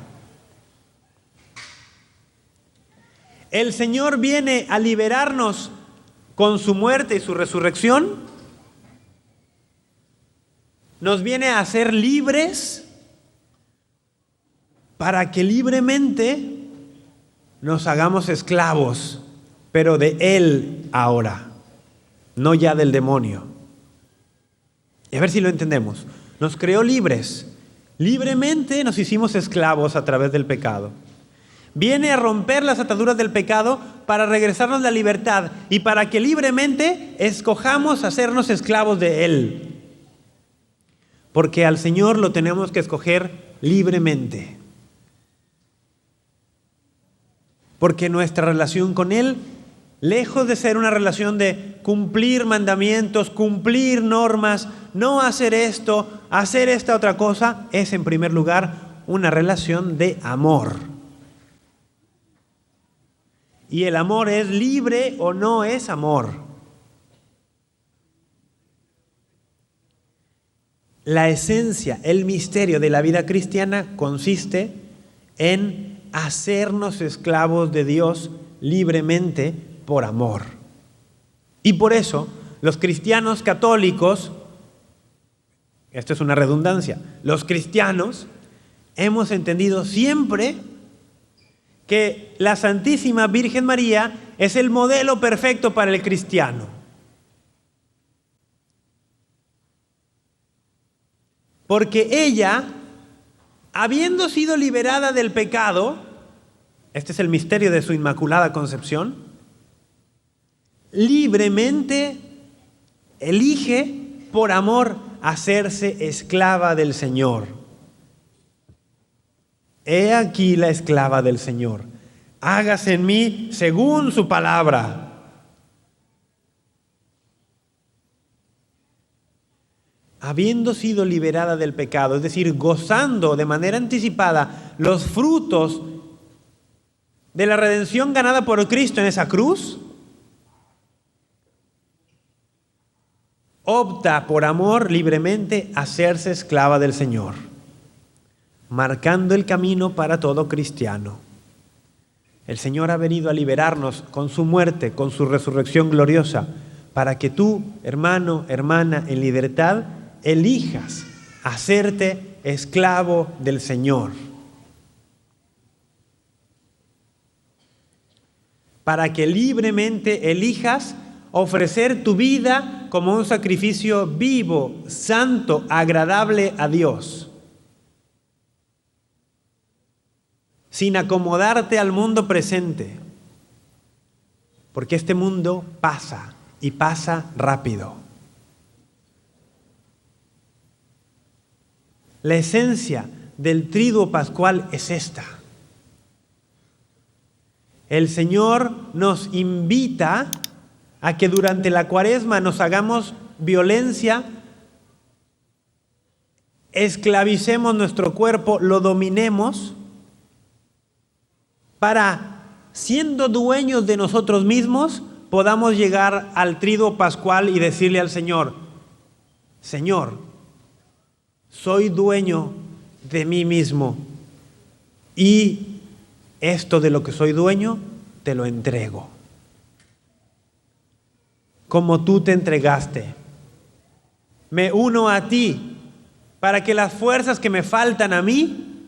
El Señor viene a liberarnos con su muerte y su resurrección. Nos viene a hacer libres para que libremente nos hagamos esclavos, pero de Él ahora, no ya del demonio. Y a ver si lo entendemos. Nos creó libres. Libremente nos hicimos esclavos a través del pecado. Viene a romper las ataduras del pecado para regresarnos la libertad y para que libremente escojamos hacernos esclavos de Él. Porque al Señor lo tenemos que escoger libremente. Porque nuestra relación con Él, lejos de ser una relación de cumplir mandamientos, cumplir normas, no hacer esto, hacer esta otra cosa es en primer lugar una relación de amor. Y el amor es libre o no es amor. La esencia, el misterio de la vida cristiana consiste en hacernos esclavos de Dios libremente por amor. Y por eso los cristianos católicos, esto es una redundancia, los cristianos hemos entendido siempre que la Santísima Virgen María es el modelo perfecto para el cristiano. Porque ella, habiendo sido liberada del pecado, este es el misterio de su Inmaculada Concepción, libremente elige por amor hacerse esclava del Señor. He aquí la esclava del Señor. Hágase en mí según su palabra. Habiendo sido liberada del pecado, es decir, gozando de manera anticipada los frutos de la redención ganada por Cristo en esa cruz, opta por amor libremente a hacerse esclava del Señor, marcando el camino para todo cristiano. El Señor ha venido a liberarnos con su muerte, con su resurrección gloriosa, para que tú, hermano, hermana, en libertad, elijas hacerte esclavo del Señor. Para que libremente elijas ofrecer tu vida como un sacrificio vivo, santo, agradable a Dios. Sin acomodarte al mundo presente, porque este mundo pasa y pasa rápido. La esencia del triduo pascual es esta. El Señor nos invita a que durante la Cuaresma nos hagamos violencia, esclavicemos nuestro cuerpo, lo dominemos, para, siendo dueños de nosotros mismos, podamos llegar al triduo pascual y decirle al Señor: Señor, soy dueño de mí mismo y esto de lo que soy dueño te lo entrego. Como tú te entregaste, me uno a ti para que las fuerzas que me faltan a mí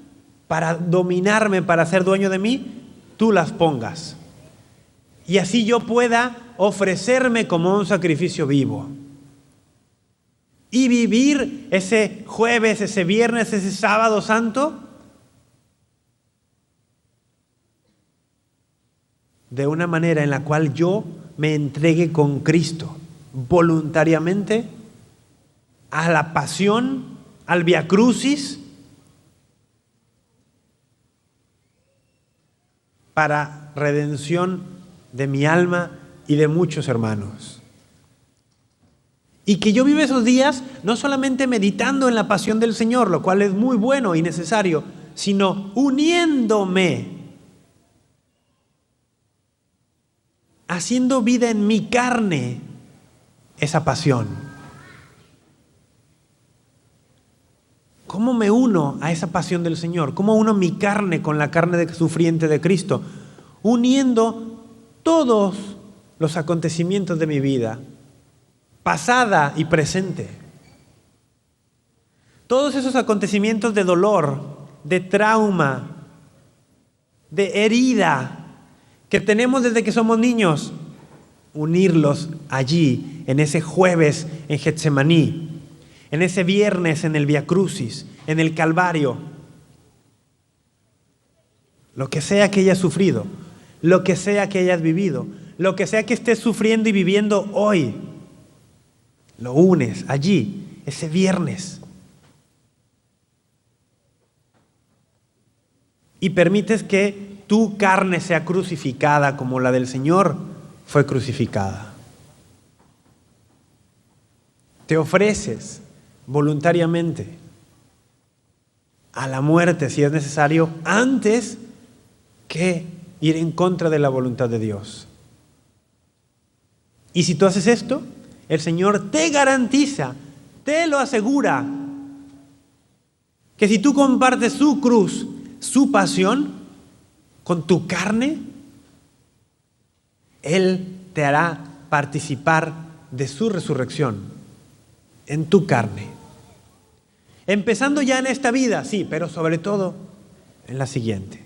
para dominarme, para ser dueño de mí, tú las pongas. Y así yo pueda ofrecerme como un sacrificio vivo. Y vivir ese jueves, ese viernes, ese sábado santo de una manera en la cual yo me entregue con Cristo voluntariamente a la pasión, al Vía Crucis, para redención de mi alma y de muchos hermanos. Y que yo viva esos días no solamente meditando en la pasión del Señor, lo cual es muy bueno y necesario, sino uniéndome, haciendo vida en mi carne esa pasión. ¿Cómo me uno a esa pasión del Señor? ¿Cómo uno mi carne con la carne sufriente de Cristo? Uniendo todos los acontecimientos de mi vida, pasada y presente. Todos esos acontecimientos de dolor, de trauma, de herida que tenemos desde que somos niños, unirlos allí, en ese jueves en Getsemaní, en ese viernes en el Vía Crucis, en el Calvario. Lo que sea que hayas sufrido, lo que sea que hayas vivido, lo que sea que estés sufriendo y viviendo hoy, lo unes allí, ese viernes. Y permites que tu carne sea crucificada como la del Señor fue crucificada. Te ofreces voluntariamente a la muerte, si es necesario, antes que ir en contra de la voluntad de Dios. Y si tú haces esto, el Señor te garantiza, te lo asegura, que si tú compartes su cruz, su pasión, con tu carne, Él te hará participar de su resurrección en tu carne. Empezando ya en esta vida, sí, pero sobre todo en la siguiente.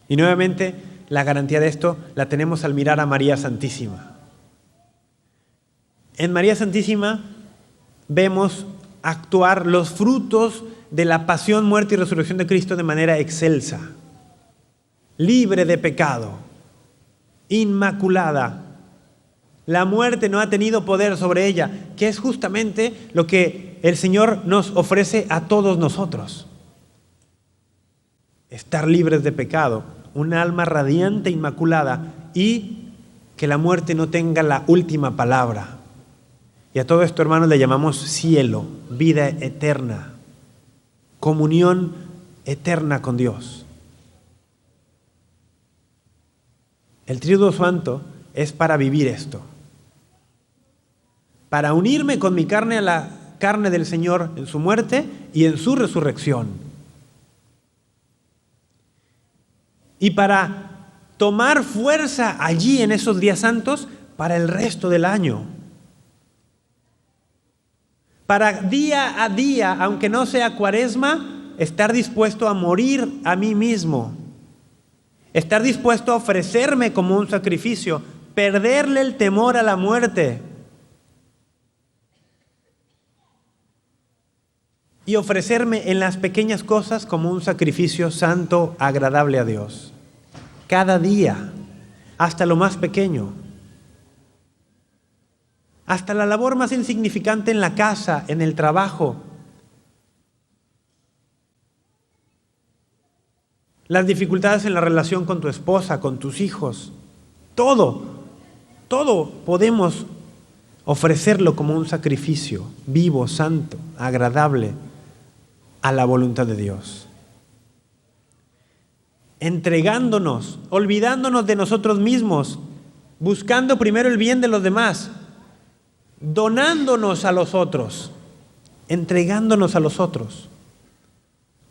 Y nuevamente, la garantía de esto la tenemos al mirar a María Santísima. En María Santísima vemos actuar los frutos de la pasión, muerte y resurrección de Cristo de manera excelsa, libre de pecado, inmaculada. La muerte no ha tenido poder sobre ella, que es justamente lo que el Señor nos ofrece a todos nosotros. Estar libres de pecado, un alma radiante, inmaculada, y que la muerte no tenga la última palabra. Y a todo esto, hermanos, le llamamos cielo, vida eterna, comunión eterna con Dios. El Tríodo Santo es para vivir esto, para unirme con mi carne a la carne del Señor en su muerte y en su resurrección. Y para tomar fuerza allí en esos días santos para el resto del año. Para día a día, aunque no sea Cuaresma, estar dispuesto a morir a mí mismo. Estar dispuesto a ofrecerme como un sacrificio, perderle el temor a la muerte. Y ofrecerme en las pequeñas cosas como un sacrificio santo, agradable a Dios. Cada día, hasta lo más pequeño. Hasta la labor más insignificante en la casa, en el trabajo. Las dificultades en la relación con tu esposa, con tus hijos. Todo podemos ofrecerlo como un sacrificio vivo, santo, agradable a la voluntad de Dios. Entregándonos, olvidándonos de nosotros mismos, buscando primero el bien de los demás, donándonos a los otros, entregándonos a los otros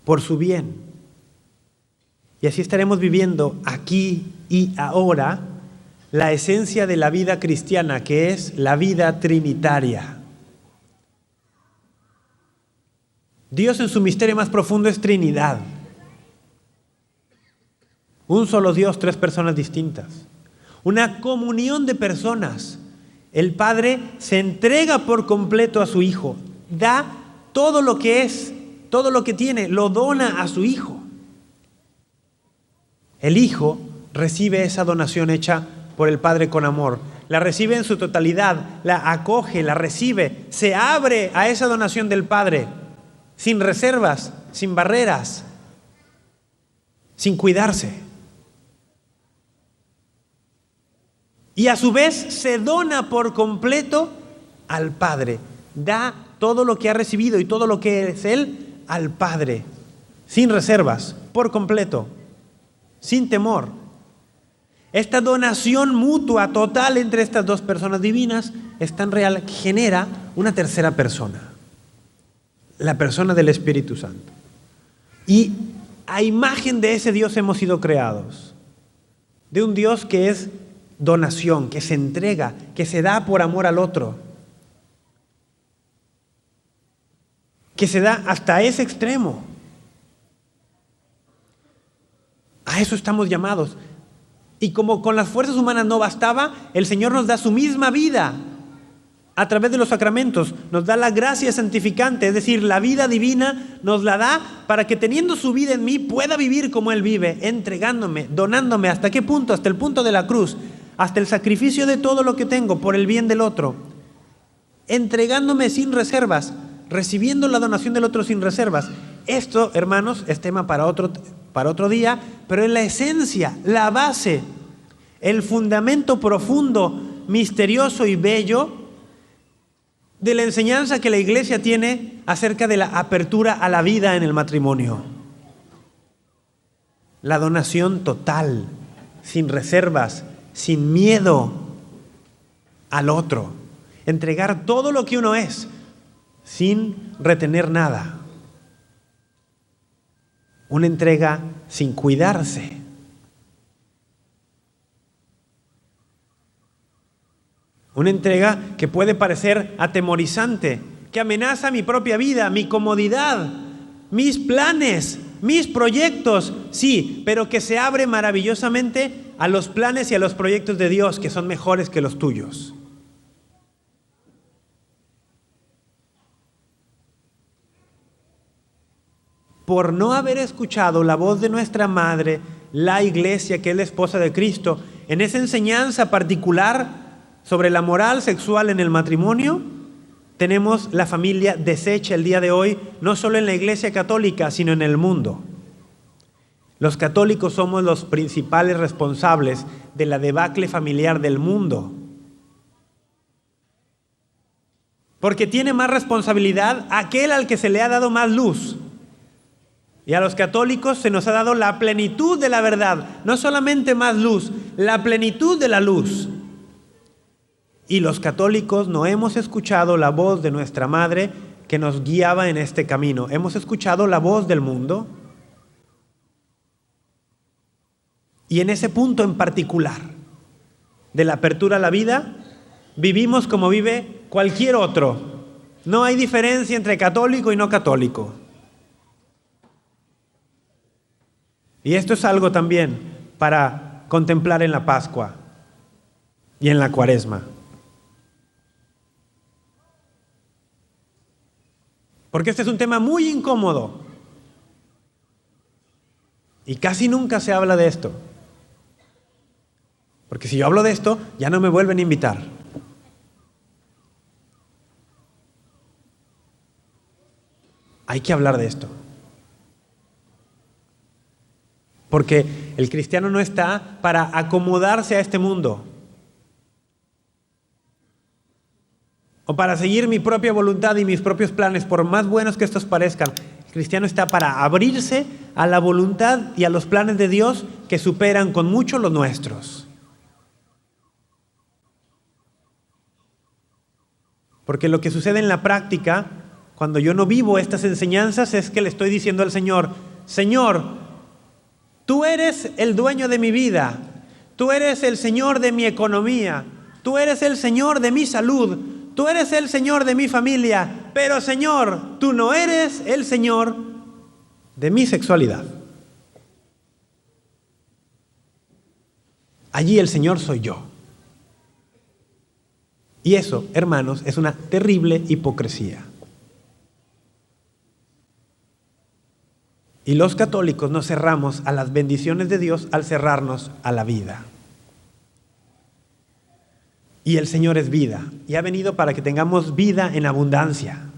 por su bien. Y así estaremos viviendo aquí y ahora la esencia de la vida cristiana, que es la vida trinitaria. Dios en su misterio más profundo es Trinidad. Un solo Dios, tres personas distintas. Una comunión de personas. El Padre se entrega por completo a su Hijo. Da todo lo que es, todo lo que tiene, lo dona a su Hijo. El Hijo recibe esa donación hecha por el Padre con amor. La recibe en su totalidad, la acoge, la recibe, se abre a esa donación del Padre, sin reservas, sin barreras, sin cuidarse. Y a su vez se dona por completo al Padre. Da todo lo que ha recibido y todo lo que es Él al Padre, sin reservas, por completo, sin temor. Esta donación mutua, total entre estas dos personas divinas es tan real que genera una tercera persona, la persona del Espíritu Santo. Y a imagen de ese Dios hemos sido creados, de un Dios que es donación, que se entrega, que se da por amor al otro, que se da hasta ese extremo. A eso estamos llamados. Y como con las fuerzas humanas no bastaba, el Señor nos da su misma vida a través de los sacramentos. Nos da la gracia santificante, es decir, la vida divina nos la da para que teniendo su vida en mí pueda vivir como Él vive, entregándome, donándome. ¿Hasta qué punto? Hasta el punto de la cruz, hasta el sacrificio de todo lo que tengo por el bien del otro. Entregándome sin reservas, recibiendo la donación del otro sin reservas. Esto, hermanos, es tema para otro día, pero es la esencia, la base, el fundamento profundo, misterioso y bello de la enseñanza que la iglesia tiene acerca de la apertura a la vida en el matrimonio. La donación total, sin reservas, sin miedo al otro. Entregar todo lo que uno es, sin retener nada. Una entrega sin cuidarse. Una entrega que puede parecer atemorizante, que amenaza mi propia vida, mi comodidad, mis planes, mis proyectos, sí, pero que se abre maravillosamente a los planes y a los proyectos de Dios, que son mejores que los tuyos. Por no haber escuchado la voz de nuestra madre, la iglesia, que es la esposa de Cristo, en esa enseñanza particular sobre la moral sexual en el matrimonio, tenemos la familia deshecha el día de hoy, no solo en la iglesia católica, sino en el mundo. Los católicos somos los principales responsables de la debacle familiar del mundo. Porque tiene más responsabilidad aquel al que se le ha dado más luz. Y a los católicos se nos ha dado la plenitud de la verdad, no solamente más luz, la plenitud de la luz. Y los católicos no hemos escuchado la voz de nuestra madre que nos guiaba en este camino. Hemos escuchado la voz del mundo. Y en ese punto en particular de la apertura a la vida, vivimos como vive cualquier otro. No hay diferencia entre católico y no católico. Y esto es algo también para contemplar en la Pascua y en la Cuaresma. Porque este es un tema muy incómodo. Y casi nunca se habla de esto. Porque si yo hablo de esto, ya no me vuelven a invitar. Hay que hablar de esto. Porque el cristiano no está para acomodarse a este mundo. O para seguir mi propia voluntad y mis propios planes, por más buenos que estos parezcan. El cristiano está para abrirse a la voluntad y a los planes de Dios que superan con mucho los nuestros. Porque lo que sucede en la práctica, cuando yo no vivo estas enseñanzas, es que le estoy diciendo al Señor, Señor, tú eres el dueño de mi vida, tú eres el Señor de mi economía, tú eres el Señor de mi salud, tú eres el Señor de mi familia, pero Señor, tú no eres el Señor de mi sexualidad. Allí el Señor soy yo. Y eso, hermanos, es una terrible hipocresía. Y los católicos nos cerramos a las bendiciones de Dios al cerrarnos a la vida. Y el Señor es vida, y ha venido para que tengamos vida en abundancia.